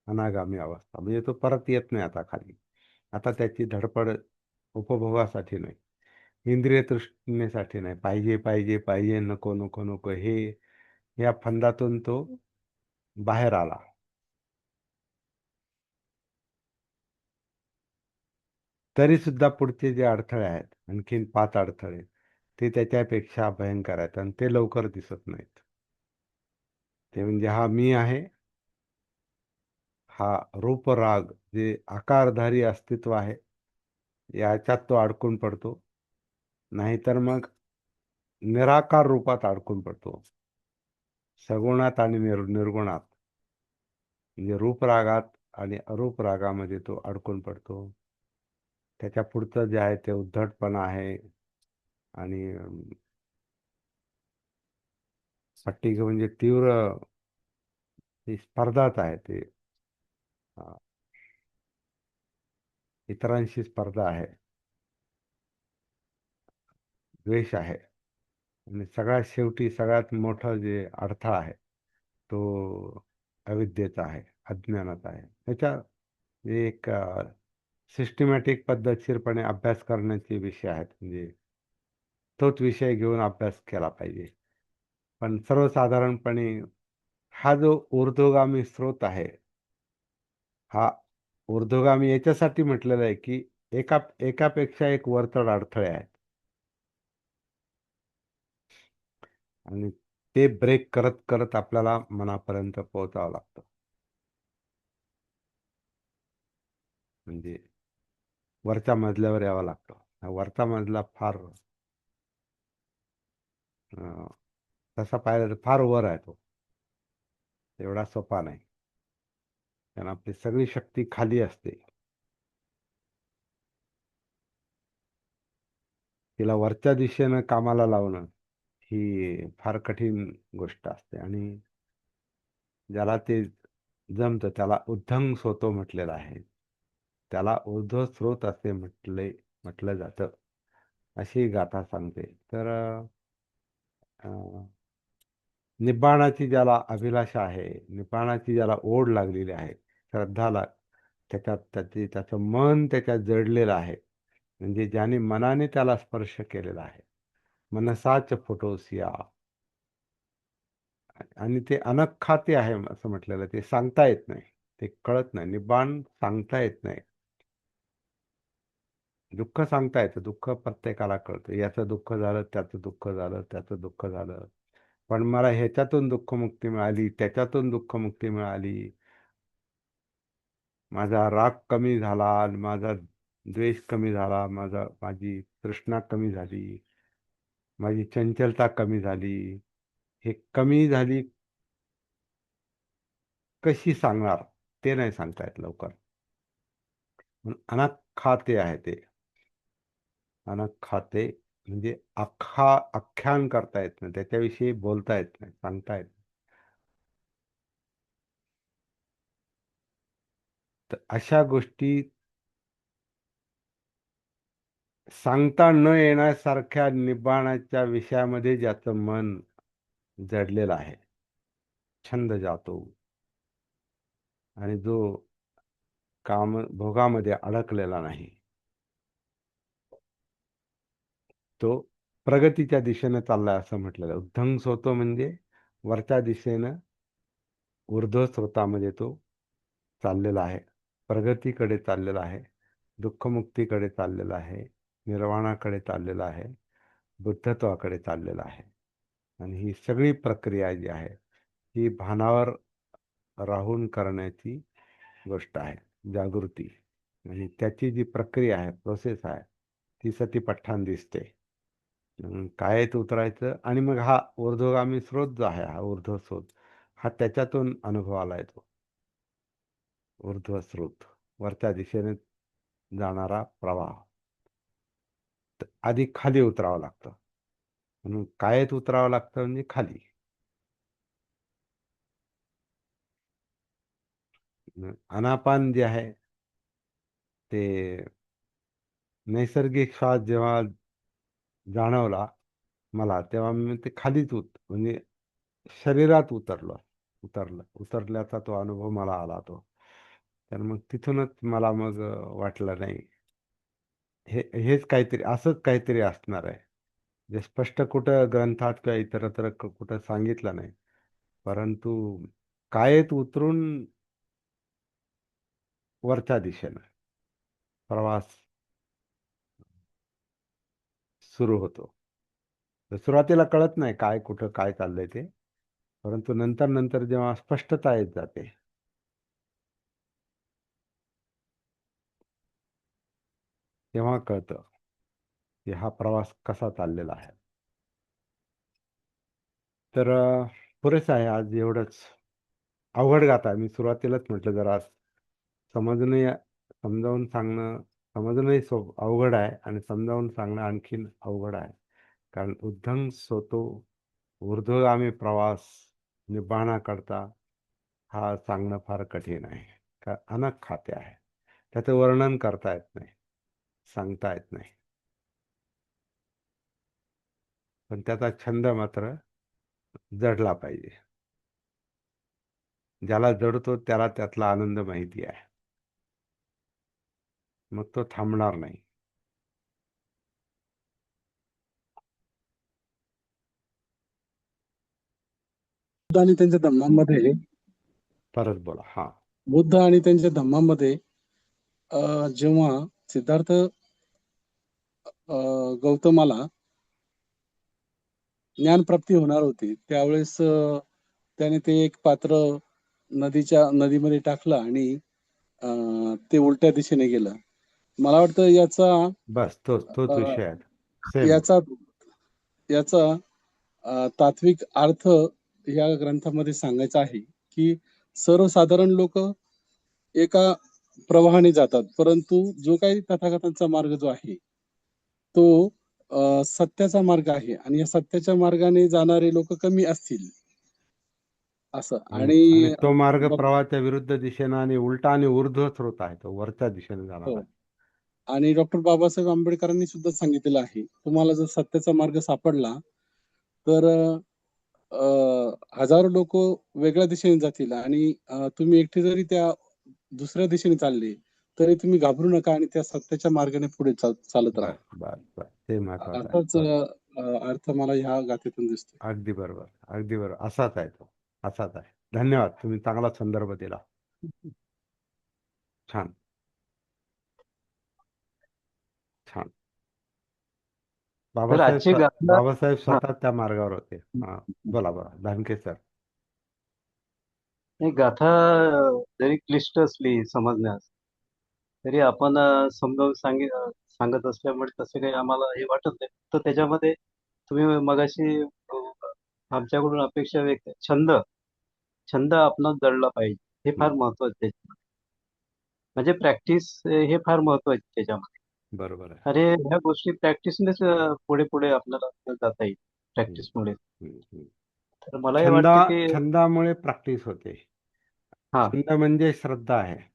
अनागामी अवस्था. म्हणजे तो परत येत नाही आता खाली. आता त्याची धडपड उपभोगासाठी नाही, इंद्रिय तृष्णेसाठी नाही, पाहिजे पाहिजे पाहिजे, नको नको नको, हे या फंदातून तो बाहेर आला. तरी सुद्धा पुढचे जे अडथळे आहेत, आणखीन 5 अडथळे, ते त्याच्यापेक्षा भयंकर आहेत आणि ते लवकर दिसत नाहीत. ते म्हणजे हा मी आहे, हा रूपराग जे आकारधारी अस्तित्व आहे, याच्यात तो अडकून पडतो. नाहीतर मग निराकार रूपात अडकून पडतो, सगुणात आणि निर्गुणात. म्हणजे रूपरागात आणि अरूप रागामध्ये तो अडकून पडतो. त्याच्या पुढचं जे आहे ते उद्धटपणा आहे. आणि फटिग म्हणजे तीव्र ही स्पर्धाच आहे. ते अं, इतरांशी स्पर्धा आहे, द्वेष आहे. आणि सगळ्यात शेवटी सगळ्यात मोठं जे अडथळा आहे तो अविद्येचा आहे, अज्ञानाचा आहे. हे एक सिस्टमॅटिक पद्धतशीरपणे अभ्यास करण्याचे विषय आहेत. म्हणजे तोच विषय घेऊन अभ्यास केला पाहिजे. पण सर्वसाधारणपणे हा जो ऊर्ध्वगामी स्रोत आहे, हा ऊर्ध्वगामी याच्यासाठी म्हटलेला आहे, की एकापेक्षा एक वरचढ अडथळे आहेत आणि ते ब्रेक करत करत आपल्याला मनापर्यंत पोहोचावं लागतं. म्हणजे वरच्या मजल्यावर यावं लागतं. हा वरचा मजला फार अं, तसा पाहिला तर फार वर आहे तो. एवढा सोपा नाही. कारण आपली सगळी शक्ती खाली असते. तिला वरच्या दिशेनं कामाला लावणं ही फार कठीण गोष्ट असते आणि ज्याला ते जमतं त्याला उद्धंग सोतो म्हटलेलं आहे. त्याला ऊर्ध्व स्रोत असे म्हटलं जातं. अशी गाथा सांगते. तर निब्बाणाची ज्याला अभिलाषा आहे, निब्बाणाची ज्याला ओढ लागलेली आहे, श्रद्धाला त्याचं मन त्याच्यात जडलेलं आहे. म्हणजे ज्याने मनाने त्याला स्पर्श केलेला आहे. मनसाच फोटोसिया आणि ते अनख्खाते आहे असं म्हटलेलं. ते सांगता येत नाही. ते कळत नाही. निब्बाण सांगता येत नाही. दुःख सांगता येतं. दुःख प्रत्येकाला कळतं. याचं दुःख झालं, त्याचं दुःख झालं, त्याचं दुःख झालं. पण मला ह्याच्यातून दुःखमुक्ती मिळाली, त्याच्यातून दुःखमुक्ती मिळाली. माझा राग कमी झाला, माझा द्वेष कमी झाला, माझी तृष्णा कमी झाली, माझी चंचलता कमी झाली. हे कमी झाली कशी सांगणार ते नाही सांगता येत लवकर. अनाख्याते आहे ते. अनाख्याते म्हणजे आख्यान करता येत नाही, त्याच्याविषयी बोलता येत नाही, सांगता येत नाही. तर अशा गोष्टी सांगता न येण्यासारख्या निब्बाणाच्या विषयामध्ये ज्याचं मन जडलेलं आहे, छंद जातो आणि जो भोगामध्ये अडकलेला नाही, तो प्रगतीच्या दिशेनं चाललाय असं म्हटलेलं. उद्धंस होतो म्हणजे वरच्या दिशेनं ऊर्ध्व स्रोतामध्ये तो चाललेला आहे, प्रगतीकडे चाललेला आहे, दुःखमुक्तीकडे चाललेला आहे, निर्वाणाकडे चाललेला आहे, बुद्धत्वाकडे चाललेला आहे. आणि ही सगळी प्रक्रिया जी आहे ही भानावर राहून करण्याची गोष्ट आहे, जागृती. आणि त्याची जी प्रक्रिया आहे, प्रोसेस आहे, ती सतीपठ्ठाण दिसते. कायेत उतरायचं आणि मग हा ऊर्ध्वगामी स्रोत जो आहे, हा ऊर्ध्व स्रोत, हा त्याच्यातून अनुभवाला येतो. ऊर्ध्व स्रोत, वरच्या दिशेने जाणारा प्रवाह. आधी खाली उतरावं लागतं. म्हणून कायेत उतरावं लागतं म्हणजे खाली. अनापान जे आहे ते नैसर्गिक श्वास जेव्हा जाणवला मला, तेव्हा मी ते खालीच म्हणजे शरीरात उतरल्याचा तो अनुभव मला आला तो. तर मग तिथूनच मला मग वाटलं नाही, हेच काहीतरी, असंच काहीतरी असणार आहे. जे स्पष्ट कुठं ग्रंथात किंवा इतरत्र कुठं सांगितलं नाही, परंतु कायेत उतरून वरच्या दिशेनं प्रवास सुरू होतो. तर सुरुवातीला कळत नाही काय कुठं काय चाललंय ते, परंतु नंतर नंतर जेव्हा स्पष्टता येत जाते, तेव्हा कळतं की हा प्रवास कसा चाललेला आहे. तर पुरेसं आहे आज एवढंच. अवघड गाथा आहे. मी सुरुवातीलाच म्हटलं जरा समजणे समजावून सांगणं, समजणंही अवघड आहे आणि समजावून सांगणं आणखीन अवघड आहे. कारण उद्धंग सोतो ऊर्ध्वगामी प्रवास निब्बाणाकरता हा सांगणं फार कठीण आहे. का अनक खाते आहे. त्याचं वर्णन करता येत नाही, सांगता येत नाही. पण त्याचा छंद मात्र जडला पाहिजे. ज्याला जडतो त्याला त्यातला आनंद माहिती आहे. मग तो थांबणार नाही. बुद्ध आणि त्यांच्या धम्मामध्ये परत बोला. हा. बुद्ध आणि त्यांच्या धम्मामध्ये जेव्हा सिद्धार्थ गौतमाला ज्ञानप्राप्ती होणार होती त्यावेळेस त्याने ते एक पात्र नदीमध्ये टाकलं आणि ते उलट्या दिशेने गेलं. मला वाटतं बस तोच अ, विषय आहे. सेम. याचा याचा तात्विक अर्थ या ग्रंथामध्ये सांगायचा आहे की सर्वसाधारण लोक एका प्रवाहाने जातात, परंतु जो काही तथागतांचा मार्ग जो आहे तो सत्याचा मार्ग आहे आणि या सत्याच्या मार्गाने जाणारे लोक कमी असतील असं. आणि आणि तो मार्ग डॉ- प्रवाहाच्या विरुद्ध दिशेनं आणि उलटा आणि ऊर्ध्व स्रोत आहे, तो वरच्या दिशेने हो. जाणार आहे. आणि डॉक्टर बाबासाहेब आंबेडकरांनी सुद्धा सांगितलेलं आहे, तुम्हाला जर सत्याचा मार्ग सापडला तर हजारो लोक वेगळ्या दिशेने जातील आणि तुम्ही एकटे जरी त्या दुसऱ्या दिशेने चालले तरी तुम्ही घाबरू नका आणि त्या सत्याच्या मार्गाने पुढे चालत राहा. बर बर बर, ते महत्वाचं आहे. असाच अर्थ मला ह्या गाथेतून दिसतोय. अगदी बरोबर, अगदी बरोबर. असाच आहे तो. असाच आहे. धन्यवाद, तुम्ही चांगला संदर्भ दिला. छान. छान. तर आजची गाथा बाबासाहेब हा स्वतः त्या मार्गावर होते. हा. बोला बोला, धानके सर. ही गाथा जरी क्लिष्ट असली समजण्यास तरी आपण समजावून सांगत असल्यामुळे तसे काही आम्हाला हे वाटत नाही. तर त्याच्यामध्ये तुम्ही मगाशी आमच्याकडून अपेक्षा व्यक्त छंद छंद आपणास जडला पाहिजे हे फार हं, महत्वाचं आहे. म्हणजे प्रॅक्टिस हे फार महत्वाचे त्याच्यामध्ये. बरोबर आहे. अरे ह्या गोष्टी प्रॅक्टिसनेच पुढे पुढे आपल्याला जाता येईल हं, प्रॅक्टिसमुळे. हं, हं. तर मला हे छंद वाटतं की छंदामुळे प्रॅक्टिस होते. हा छंद म्हणजे श्रद्धा आहे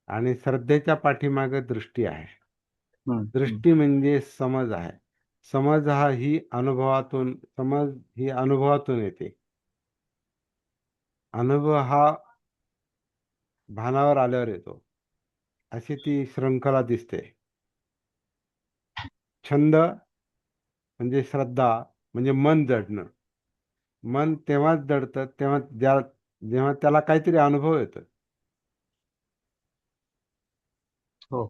आणि श्रद्धेच्या पाठीमागे दृष्टी आहे. हम्म, हम्म. दृष्टी म्हणजे समज आहे. समज ही अनुभवातून येते. अनुभव हा भानावर आल्यावर येतो, अशी ती श्रृंखला दिसते. छंद म्हणजे श्रद्धा, म्हणजे मन जडणं. मन तेव्हाच जडतं जेव्हा त्याला काहीतरी अनुभव येतो. हो.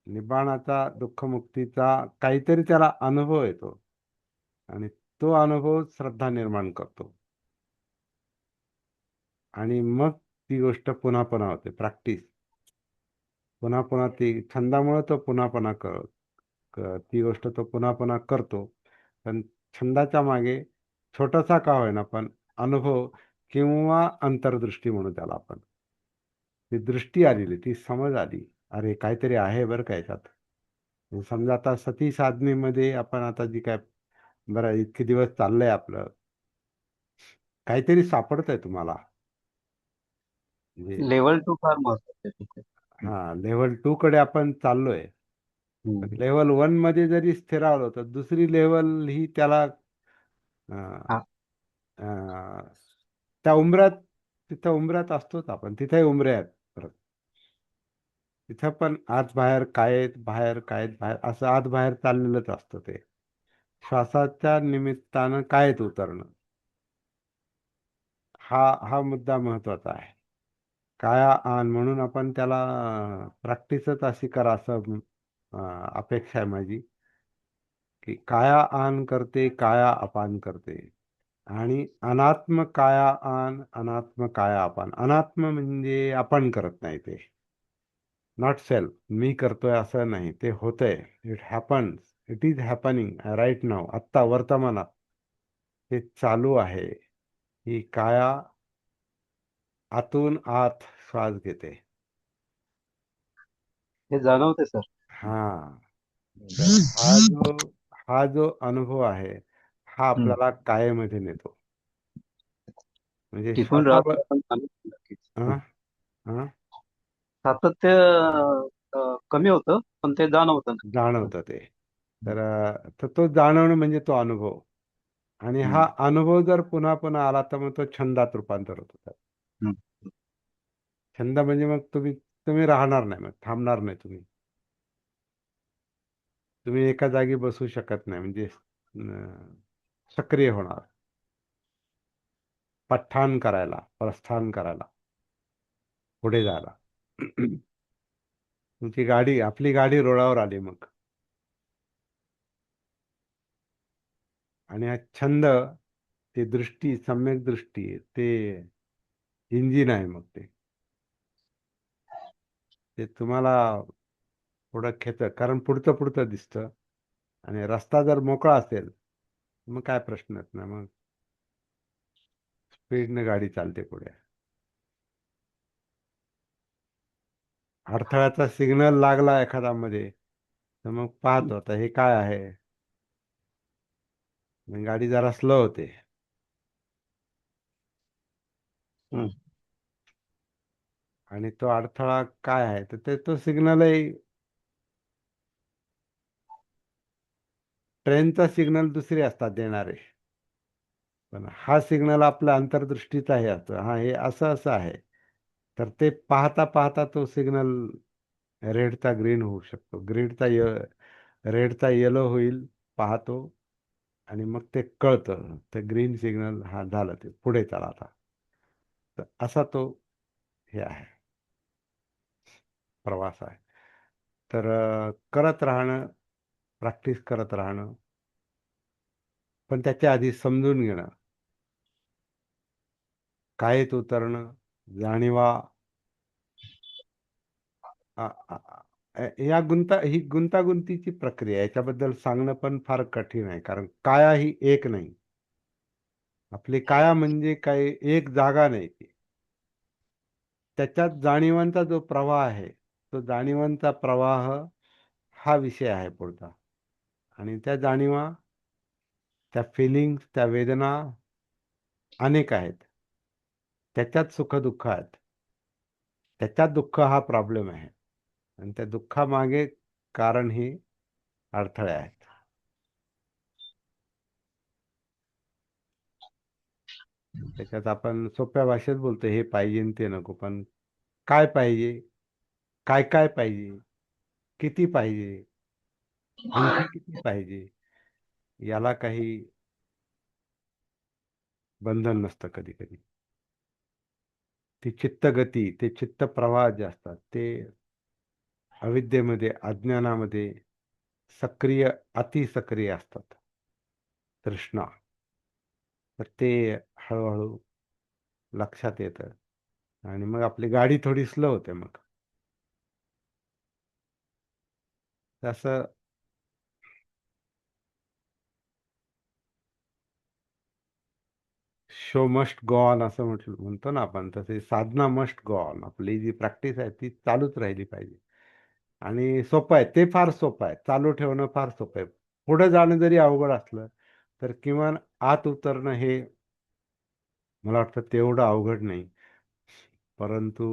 निब्बाणाचा, दुःखमुक्तीचा काहीतरी त्याला अनुभव येतो आणि तो अनुभव श्रद्धा निर्माण करतो आणि मग ती गोष्ट पुन्हा पुन्हा होते. प्रॅक्टिस पुन्हा पुन्हा, ती छंदामुळे तो पुन्हा पुन्हा ती गोष्ट तो पुन्हा पुन्हा करतो. पण छंदाच्या मागे छोटासा का होईना पण अनुभव किंवा अंतर्दृष्टी म्हणू त्याला आपण. ती दृष्टी आलेली, ती समज आली, अरे काहीतरी आहे बरं का याच्यात. म्हणजे समजा आता सती साधनेमध्ये आपण आता जी काय, बरं इतके दिवस चाललंय आपलं, काहीतरी सापडतंय तुम्हाला. म्हणजे लेवल 2 फार महत्वाचं आहे तिथे. हं, हा, लेव्हल 2 कडे आपण चाललोय. हं. लेव्हल 1 मध्ये जरी स्थिरावलो तर दुसरी लेव्हल ही त्याला अं, हां, अं, त्या उंबऱ्यात, तिथं उंबऱ्यात असतोच आपण, तिथेही उंबऱ्या आहेत परत. तिथं पण आत बाहेर काय आहेत, बाहेर काय आहेत, बाहेर असं आत बाहेर चाललेलंच असतं ते. श्वासाच्या निमित्तानं कायच उतरणं, हा हा मुद्दा महत्वाचा आहे. काया आन म्हणून आपण त्याला प्रॅक्टिसच अशी करा असं अपेक्षा आहे माझी, की काया आन करते, काया अपान करते. आणि अनात्म काया आन, अनात्म काया अपान. अनात्म म्हणजे आपण करत नाही ते, नॉट सेल्फ. मी करतोय असं नाही, ते होतंय. It happens, it is happening right now. आत्ता वर्तमानात ते चालू आहे. ही काया आतून आत श्वास घेते. हे जाणवते सर. हा. तर हा जो अनुभव आहे, हा हं. आपल्याला कायेमध्ये नेतो. म्हणजे टिकून श्वासावर. राहतो आपण जाणवतो नक्कीच. हं. हा. हा. सातत्य कमी होतं, पण ते जाणवतं नक्कीच. हं, जाणवतं ते. हं, तर तो जाणवणं म्हणजे तो अनुभव. आणि हं, हा अनुभव जर पुन्हा पुन्हा आला तर मग तो छंदात रूपांतर होतं. हं. छंद म्हणजे मग तुम्ही तुम्ही राहणार नाही, मग थांबणार नाही तुम्ही. तुम्ही एका जागी बसू शकत नाही, म्हणजे सक्रिय होणार, पठाण करायला, प्रस्थान करायला, पुढे जायला. तुमची गाडी, आपली गाडी रोडावर आली मग. आणि हा छंद, ते दृष्टी, सम्यक दृष्टी, ते इंजिन आहे मग ते तुम्हाला पुढं खेच, कारण पुढचं पुढचं दिसतं. आणि रस्ता जर मोकळा असेल मग काय प्रश्नच नाही, मग स्पीडने गाडी चालते पुढे. अडथळ्याचा सिग्नल लागला एखादा मध्ये, तर मग पाहतो आता हे काय आहे, मग गाडी जरा स्लो होते. हम्म. आणि तो अडथळा काय आहे, तर तो सिग्नलही, ट्रेनचा सिग्नल दुसरे असतात देणारे, पण हा सिग्नल आपल्या अंतर्दृष्टीचा हे असतो, हा हे असं असं आहे. तर ते पाहता पाहता तो सिग्नल रेडचा ग्रीन होऊ शकतो, रेडचा येलो होईल, पाहतो. आणि मग ते कळतं, ते ग्रीन सिग्नल हा झालं, ते पुढे चला आता. तर असा तो हे आहे, प्रवास आहे. तर करत राहणं, प्रॅक्टिस करत राहणं, पण त्याच्या आधी समजून घेणं, कायेत उतरणं, जाणीवा. आ- आ- ही गुंतागुंतीची प्रक्रिया आहे. याच्याबद्दल सांगणं पण फार कठीण आहे, कारण काया ही एक नाही. आपली काया म्हणजे काय, एक जागा नाही ती. त्याच्यात जाणीवांचा जो प्रवाह आहे, तो जाणीवांचा प्रवाह हा विषय आहे पुढचा. आणि त्या जाणीवा, त्या फिलिंग्स, त्या वेदना अनेक आहेत. त्याच्यात सुख दुःख आहेत. त्याच्यात दुःख हा प्रॉब्लेम आहे. आणि त्या दुःखामागे कारण ही अडथळे आहेत. त्याच्यात आपण सोप्या भाषेत बोलतो, हे पाहिजे आणि ते नको, पण काय पाहिजे, काय काय पाहिजे, किती पाहिजे, आणखी किती पाहिजे, याला काही बंधन नसतं कधी कधी. ती चित्तगती, ते चित्त प्रवाह जे असतात, ते अविद्येमध्ये, अज्ञानामध्ये सक्रिय, अतिसक्रिय असतात, तृष्णा. तर ते हळूहळू लक्षात येतं, आणि मग आपली गाडी थोडी स्लो होते मग. तसं शो मस्ट गो ऑन असं म्हणतो ना आपण, तसे साधना मस्ट गो ऑन. आपली जी प्रॅक्टिस आहे ती चालूच राहिली पाहिजे. आणि सोपं आहे ते, फार सोपं आहे, चालू ठेवणं फार सोपं आहे. पुढे जाणं जरी अवघड असलं, तर किमान आत उतरणं हे मला वाटतं तेवढं अवघड नाही. परंतु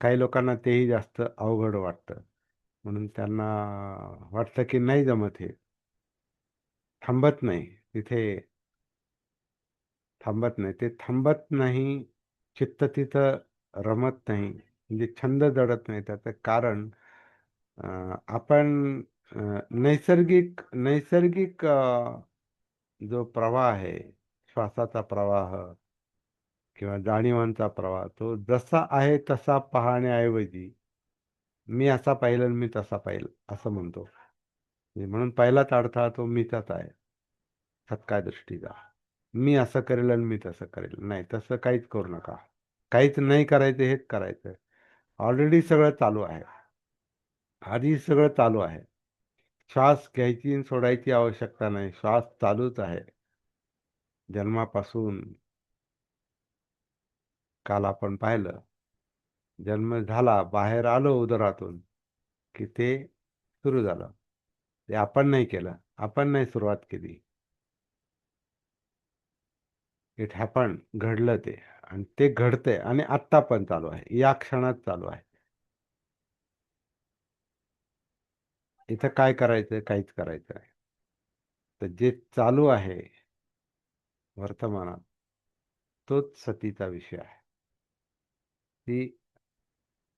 काही लोकांना तेही जास्त अवघड वाटतं, म्हणून त्यांना वाटतं की नाही जमत, हे थांबत नाही तिथे, थांबत नाही ते, थांबत नाही. चित्त तिथं रमत नाही, म्हणजे छंद जडत नाही. त्याचं कारण आपण नैसर्गिक नैसर्गिक जो प्रवाह आहे, श्वासाचा प्रवाह किंवा जाणीवांचा प्रवाह, तो जसा आहे तसा पाहण्याऐवजी मी असा पाहिलं आणि मी तसा पाहिलं असं म्हणतो. म्हणून पहिलाच अडथळा तो मीचाच आहे, सत्काय दृष्टीचा. मी असं करेल आणि मी तसं करेल, नाही, तसं काहीच करू नका. काहीच नाही करायचं, हेच करायचं. ऑलरेडी सगळं चालू आहे, आधी सगळं चालू आहे. श्वास घ्यायची आणि सोडायची आवश्यकता नाही, श्वास चालूच आहे जन्मापासून. काल आपण पाहिलं, जन्म झाला, बाहेर आलो उदरातून, की ते सुरू झालं. ते आपण नाही केलं, आपण नाही सुरुवात केली. इट हॅपन, घडलं ते. आणि ते घडतंय, आणि आत्ता पण चालू आहे, या क्षणात चालू आहे. इथं काय करायचं, काहीच करायचं आहे. तर जे चालू आहे वर्तमानात, तोच सतीचा विषय आहे. ती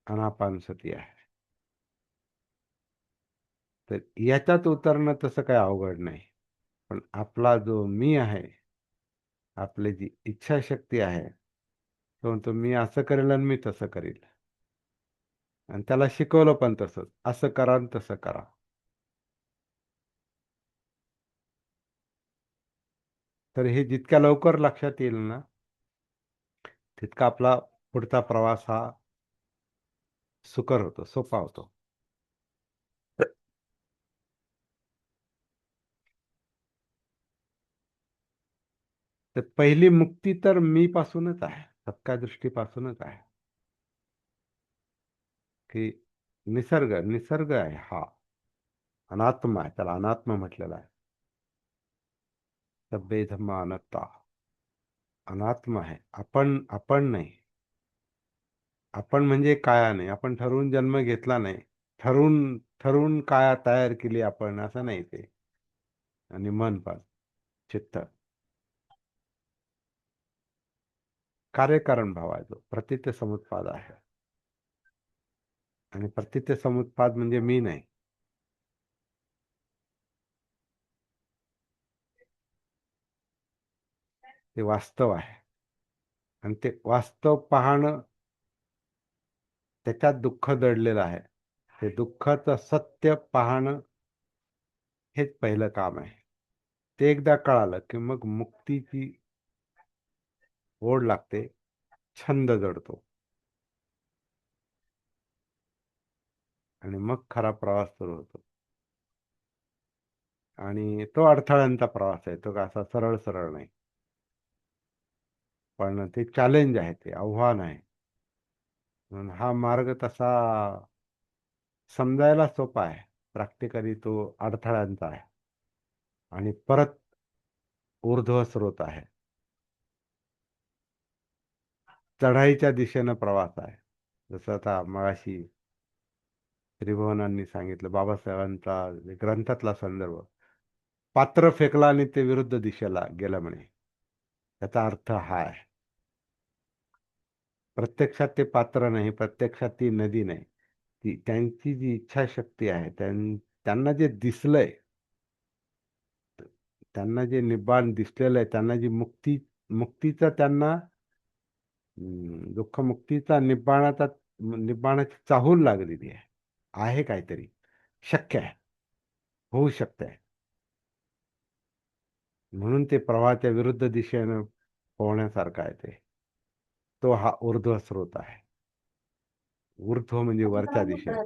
अनापान सती आहे. तर याच्यात उतरणं तसं काही अवघड नाही. पण आपला जो मी आहे, आपली जी इच्छाशक्ती आहे, तो म्हणतो मी असं करेल आणि मी तसं करेल. आणि त्याला शिकवलं पण तसंच, असं करा आणि तसं करा. तर हे जितक्या लवकर लक्षात येईल ना, तितका आपला पुढचा प्रवास हा सुकर होतो, सोपा होतो. तर पहिली मुक्ती तर मी पासूनच आहे, सत्कार दृष्टीपासूनच आहे. की निसर्ग निसर्ग आहे हा, अनात्मा आहे, त्याला अनात्मा म्हटलेला आहे. सब्बे धम्मा अनात्मा, अनात्मा आहे. आपण नाही. आपण म्हणजे काया नाही. आपण ठरवून जन्म घेतला नाही. ठरवून ठरवून काया तयार केली आपण, असं नाही ते. आणि मन पण, चित्त, कार्यकारण भाव आहे, जो प्रतीत्य समुत्पाद आहे. आणि प्रतीत्य समुत्पाद म्हणजे मी नाही. ते वास्तव आहे. आणि ते वास्तव पाहणं, त्याच्यात दुःख दडलेलं आहे. ते दुःखाचं सत्य पाहणं हेच पहिलं काम आहे. ते एकदा कळालं की मग मुक्तीची ओढ लागते, छंद जडतो. आणि मग खरा प्रवास सुरू होतो. आणि तो अडथळ्यांचा प्रवास आहे, तो असा सरळ सरळ नाही. पण ते चॅलेंज आहे, ते आव्हान आहे. म्हणून हा मार्ग तसा समजायला सोपा आहे, प्रॅक्टिकली तो अडथळ्यांचा आहे. आणि परत ऊर्ध्व स्रोत आहे, चढाईच्या दिशेनं प्रवास आहे. जसं आता मगाशी त्रिभुवनांनी सांगितलं, बाबासाहेबांचा ग्रंथातला संदर्भ, पात्र फेकला आणि ते विरुद्ध दिशेला गेलं म्हणे. त्याचा अर्थ हा आहे, प्रत्यक्षात ते पात्र नाही, प्रत्यक्षात ती नदी नाही. ती त्यांची जी इच्छाशक्ती आहे, त्यांना जे दिसलंय, त्यांना जे निब्बाण दिसलेलं आहे, त्यांना जी मुक्तीचा त्यांना दुःखमुक्तीचा निब्बाणाची चाहूल लागलेली आहे काहीतरी शक्य आहे, होऊ शकतंय. म्हणून ते प्रवाहाच्या विरुद्ध दिशेनं पोहण्यासारखं आहे ते. तो हा ऊर्ध्व स्रोत आहे. ऊर्ध्व म्हणजे वरच्या दिशेनं.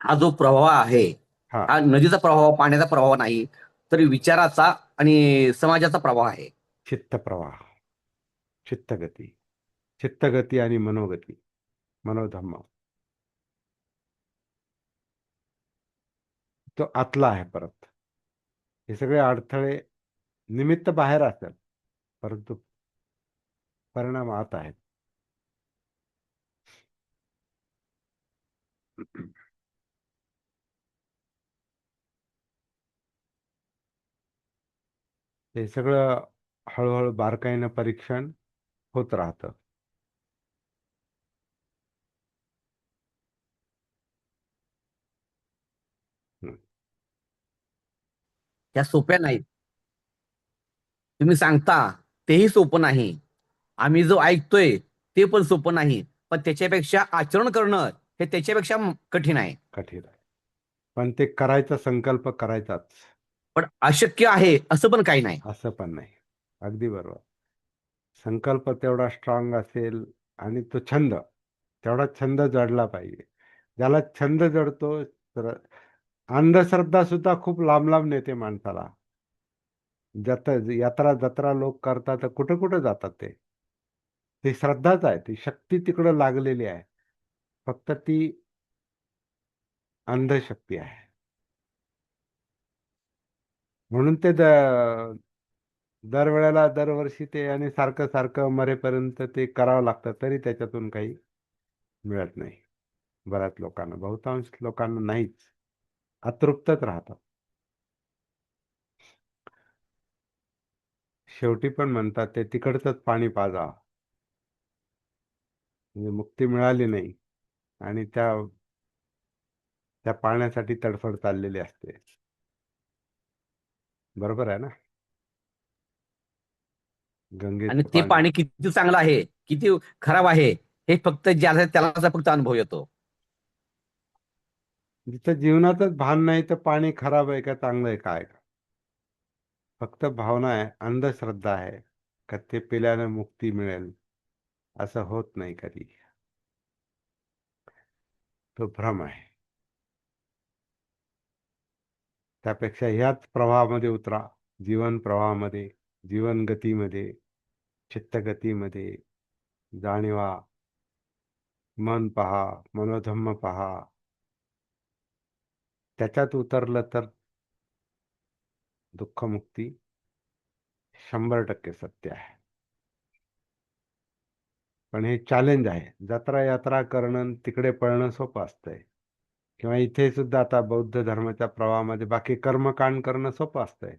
हा जो प्रवाह आहे, हा, हा नदीचा प्रवाह, पाण्याचा प्रवाह नाही, तर विचाराचा आणि समाजाचा प्रवाह आहे. चित्तप्रवाह, चित्तगती, चित्तगती आणि मनोगती, मनोधम्म, तो आतला आहे. परत हे सगळे अडथळे निमित्त बाहेर असतात, परंतु परिणाम आत आहेत. हे सगळं हळूहळू बारकाईनं परीक्षण होत राहतं. हम्म. त्या सोप्या नाहीत. तुम्ही सांगता तेही सोपं नाही. आम्ही जो ऐकतोय ते पण सोपं नाही. पण त्याच्यापेक्षा आचरण करणं हे त्याच्यापेक्षा कठीण आहे. कठीण आहे, पण ते करायचा संकल्प करायचाच, पण अशक्य आहे असं पण काही नाही. असं पण नाही. अगदी बरोबर. संकल्प तेवढा स्ट्रॉंग असेल आणि तो छंद, तेवढा छंद जडला पाहिजे. ज्याला छंद जडतो, तर अंधश्रद्धा सुद्धा खूप लांब लांब नेते माणसाला. यात्रा जत्रा लोक करतात, तर कुठं कुठं जातात ते. ती श्रद्धाच आहे, ती शक्ती तिकडं लागलेली आहे. फक्त ती अंधशक्ती आहे. म्हणून ते दरवेळेला दरवर्षी ते आणि सारखं सारखं मरेपर्यंत ते करावं लागतं, तरी त्याच्यातून काही मिळत नाही. बऱ्याच लोकांना, बहुतांश लोकांना नाहीच, अतृप्तच राहतात. शेवटी पण म्हणतात ते तिकडचंच पाणी पाजा, म्हणजे मुक्ती मिळाली नाही आणि त्या त्या पाण्यासाठी तडफड चाललेली असते. बरोबर आहे ना? आणि गंगेचं ते पाणी पाणी किती चांगलं आहे, किती खराब आहे, हे फक्त ज्याला त्याला फक्त अनुभव येतो. जिथं जीवनातच भान नाही तर पाणी खराब आहे का चांगलं आहे काय? फक्त भावना आहे, अंधश्रद्धा आहे का ते पिल्याने मुक्ती मिळेल, असं होत नाही कधी. तो भ्रम आहे. त्यापेक्षा ह्याच प्रवाहामध्ये उतरा, जीवन प्रवाहामध्ये, जीवन गतीमध्ये, चित्तगतीमध्ये जाणीवा, मन पहा, मनोधम्म पहा. त्याच्यात उतरलं तर दुःखमुक्ती 100% सत्य आहे. पण हे चॅलेंज आहे. जत्रा यात्रा करणं आणि तिकडे पळणं सोपं असतंय. किंवा इथे सुद्धा आता बौद्ध धर्माच्या प्रवाहामध्ये बाकी कर्मकांड करणं सोपं असतंय.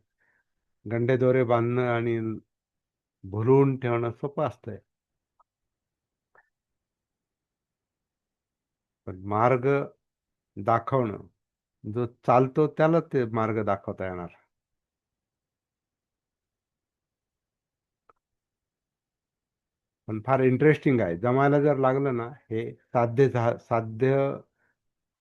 गंडे दोरे बांधणं आणि भुलवून ठेवणं सोपं असतंय. पण मार्ग दाखवणं, जो चालतो त्याला ते मार्ग दाखवता येणार. पण फार इंटरेस्टिंग आहे. जमायला जर लागलं ना, हे साध्य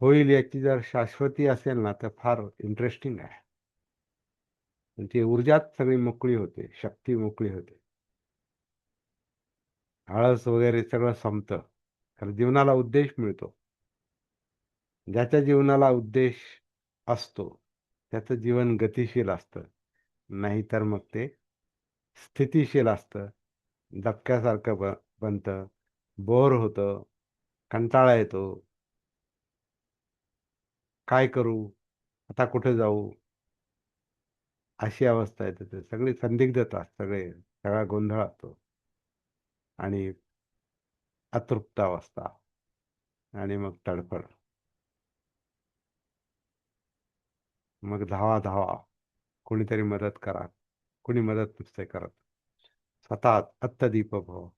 होईल याची जर शाश्वती असेल ना, तर फार इंटरेस्टिंग आहे. ती ऊर्जाच सगळी मोकळी होते, शक्ती मोकळी होते. आळस वगैरे सगळं संपतं. कारण जीवनाला उद्देश मिळतो. ज्याच्या जीवनाला उद्देश असतो त्याचं जीवन गतिशील असतं. नाहीतर मग ते स्थितिशील असतं, धबक्यासारखं बनतं, बोर होतं, कंटाळा येतो. काय करू, आता कुठे जाऊ, अशी अवस्था येते. ते सगळी संदिग्धता, सगळा गोंधळ असतो आणि अतृप्त अवस्था आणि मग तडफड. मग धावा धावा, कोणीतरी मदत करा. कोणी मदत नसते करत. स्वतः अत्तदीप भव.